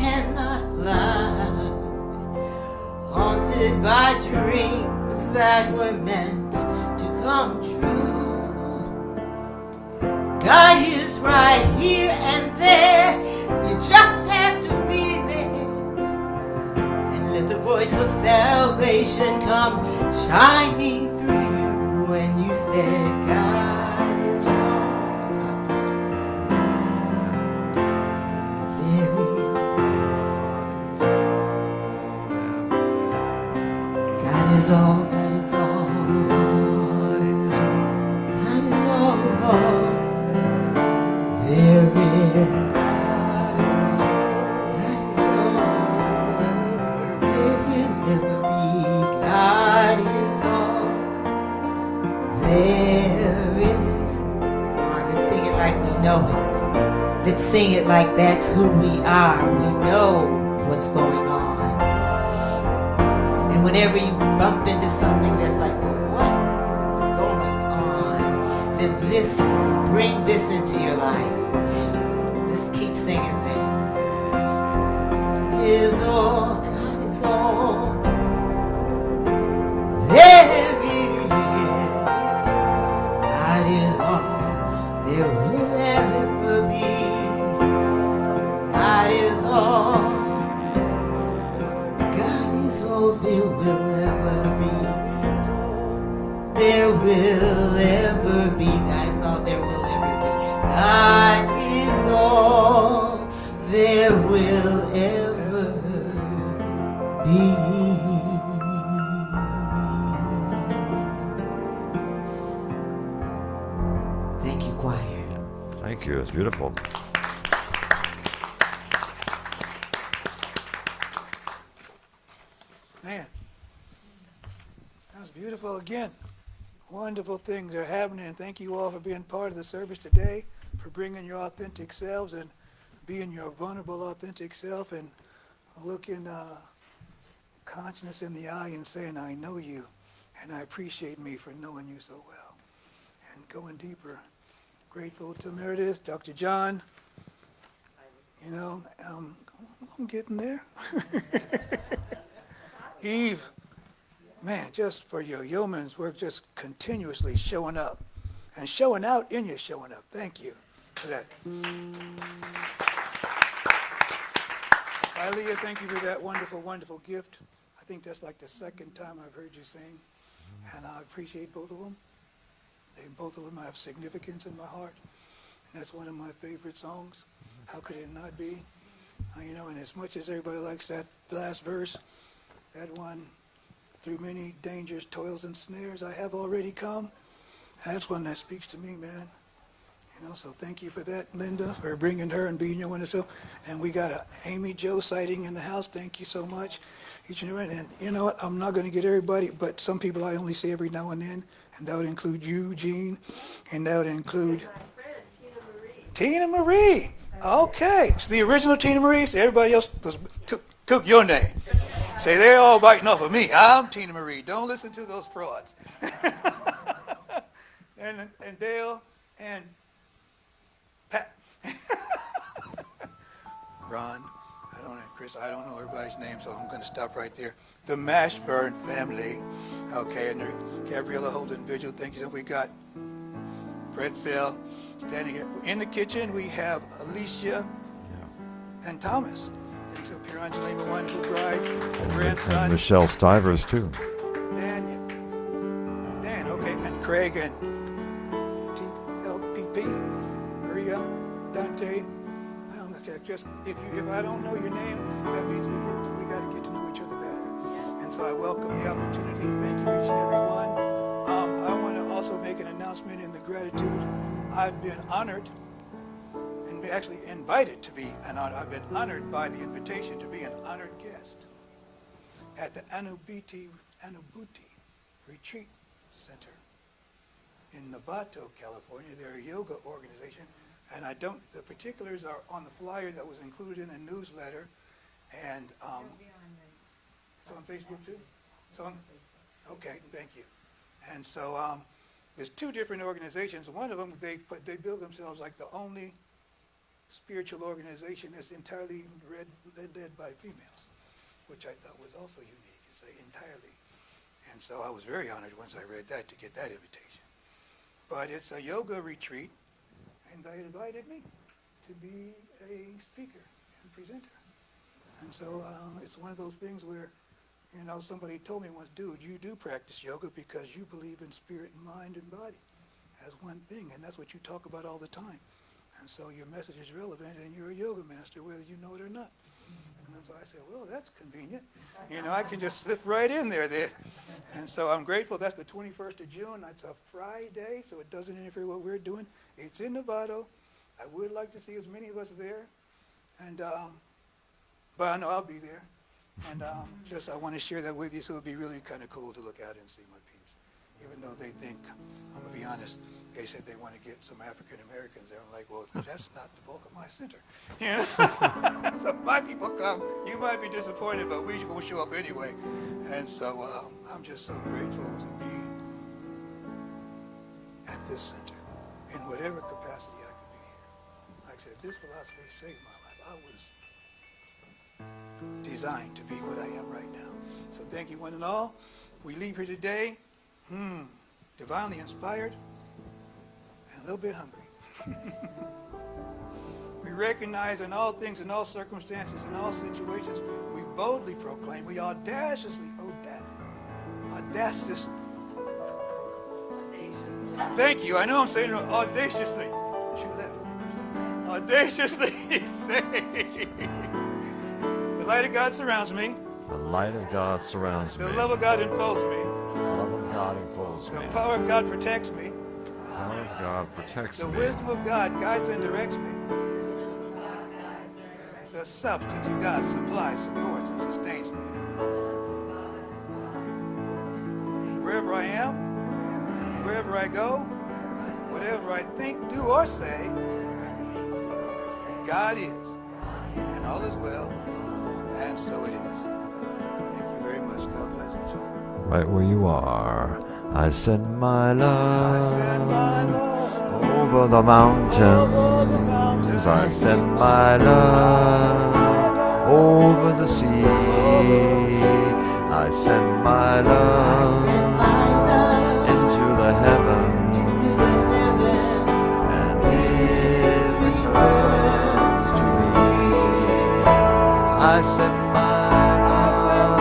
cannot fly, haunted by dreams that were meant to come true. God is right here and there, you just have to feel it, and let the voice of salvation come shining through you when you say, God is all, God is all. There is. God is all, God is all. God is all. There is. God is all. There will ever be. God is all. There is. Come on, let's sing it like we know it. Let's sing it like that's who we are. We know what's going on. And whenever you bump into something that's like, well, what's going on? Then bring this into your life. Let's keep singing that. Is all, God is all. There is. God is all. There will ever be. God is all. God is all there will ever be. There will ever be. God is all there will ever be. God is all there will ever be. Thank you, choir. Thank you. It's beautiful. Man, that was beautiful again. Wonderful things are happening. Thank you all for being part of the service today, for bringing your authentic selves and being your vulnerable, authentic self, and looking consciousness in the eye and saying, I know you, and I appreciate me for knowing you so well. And going deeper. Grateful to Meredith, Dr. John. You know, I'm getting there. Eve, man, just for your yeoman's work, just continuously showing up and showing out in your showing up. Thank you for that. Ilea, thank you for that wonderful, wonderful gift. I think that's like the second time I've heard you sing, and I appreciate both of them. Both of them have significance in my heart, and that's one of my favorite songs. How could it not be? You know, and as much as everybody likes that last verse, that one, through many dangers, toils, and snares, I have already come. That's one that speaks to me, man. You know, so thank you for that, Linda, for bringing her and being your wonderful. And we got a Amy Jo sighting in the house. Thank you so much. Each and every, and you know what? I'm not going to get everybody, but some people I only see every now and then, and that would include you, Jean, and that would include My friend, Tina Tina Marie. Marie. Okay, it's the original Tina Marie. So everybody else took your name. Say they're all biting off of me. I'm Tina Marie. Don't listen to those frauds. and Dale and Pat. Ron. Chris, I don't know everybody's name, so I'm going to stop right there. The Mashburn family. Okay, and Gabriella Holden Vigil. Thank you. So we got Fred Sell standing here. In the kitchen, we have Alicia and Thomas. Thanks up here, Angelina, wonderful bride, and grandson. And Michelle Stivers, too. Dan, okay, and Craig and TLPP, Maria, Dante. Just if I don't know your name, that means we got to get to know each other better. And so I welcome the opportunity. Thank you, each and every one. I want to also make an announcement in the gratitude. I've been honored and actually invited to be an honor. I've been honored by the invitation to be an honored guest at the Anubhuti Retreat Center in Novato, California. They're a yoga organization. And the particulars are on the flyer that was included in the newsletter. And it's on Facebook too? Okay, thank you. And so there's two different organizations. One of them, they build themselves like the only spiritual organization that's entirely led by females, which I thought was also unique. It's entirely. And so I was very honored once I read that to get that invitation. But it's a yoga retreat, and they invited me to be a speaker and presenter. And so it's one of those things where, somebody told me once, dude, you do practice yoga because you believe in spirit and mind and body as one thing, and that's what you talk about all the time. And so your message is relevant, and you're a yoga master, whether you know it or not. And so I said, well, that's convenient. I can just slip right in there. And so I'm grateful. That's the 21st of June. That's a Friday, so it doesn't interfere with what we're doing. It's in Nevada. I would like to see as many of us there. And but I know I'll be there. And just I want to share that with you, so it would be really kind of cool to look out and see my peeps. Even though they think, I'm going to be honest, they said they want to get some African Americans there. I'm like, well, that's not the bulk of my center. So if my people come, you might be disappointed, but we will show up anyway. And so I'm just so grateful to be at this center in whatever capacity I could be here. Like I said, this philosophy saved my life. I was designed to be what I am right now. So thank you one and all. We leave here today, divinely inspired and a little bit hungry. We recognize in all things, in all circumstances, in all situations, we boldly proclaim, we audaciously, thank you, I know I'm saying it audaciously. Don't you laugh. Audaciously say, the light of God surrounds me. The light of God surrounds me. The love of God enfolds me. The love of God enfolds me. The power of God protects me. The power of God protects The me. wisdom of God guides and directs me. The substance of God supplies, supports, and sustains me. Wherever I am, wherever I go, whatever I think, do, or say, God is, and all is well, and so it is. Thank you very much. God bless each and every one. Right where you are, I send my love. I send my love over the mountains. over the mountains. I send my love over the sea. I send my love into the heavens, and it returns to me. I send my love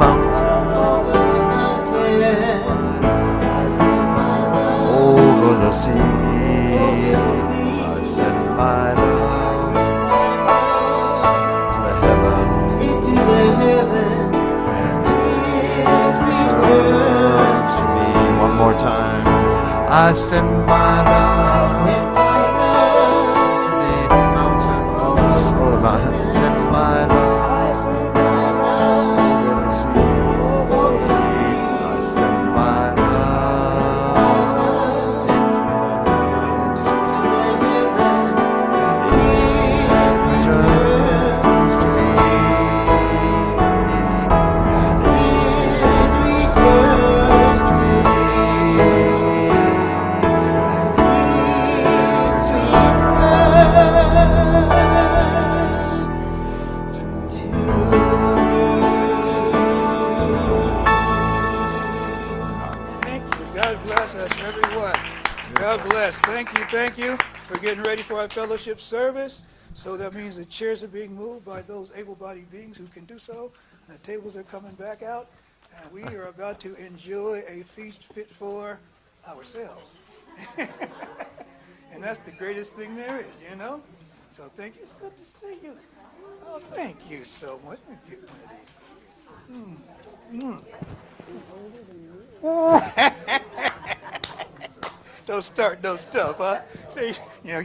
over the mountains, over the sea. I send my love to the heavens, and it returns to me. One more time. I send my love to the mountains, over the mountains. Send my love over the sea. I send my love into the heavens, and it returns to me. Thank you. God bless us, everyone. God bless. Thank you for getting ready for our fellowship service. So that means the chairs are being moved by those able-bodied beings who can do so. And the tables are coming back out. And we are about to enjoy a feast fit for ourselves. And that's the greatest thing there is, you know? So thank you. It's good to see you. Oh, thank you so much. Let me get one of these. Don't start no stuff, huh? See, yeah,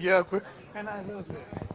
and I love that.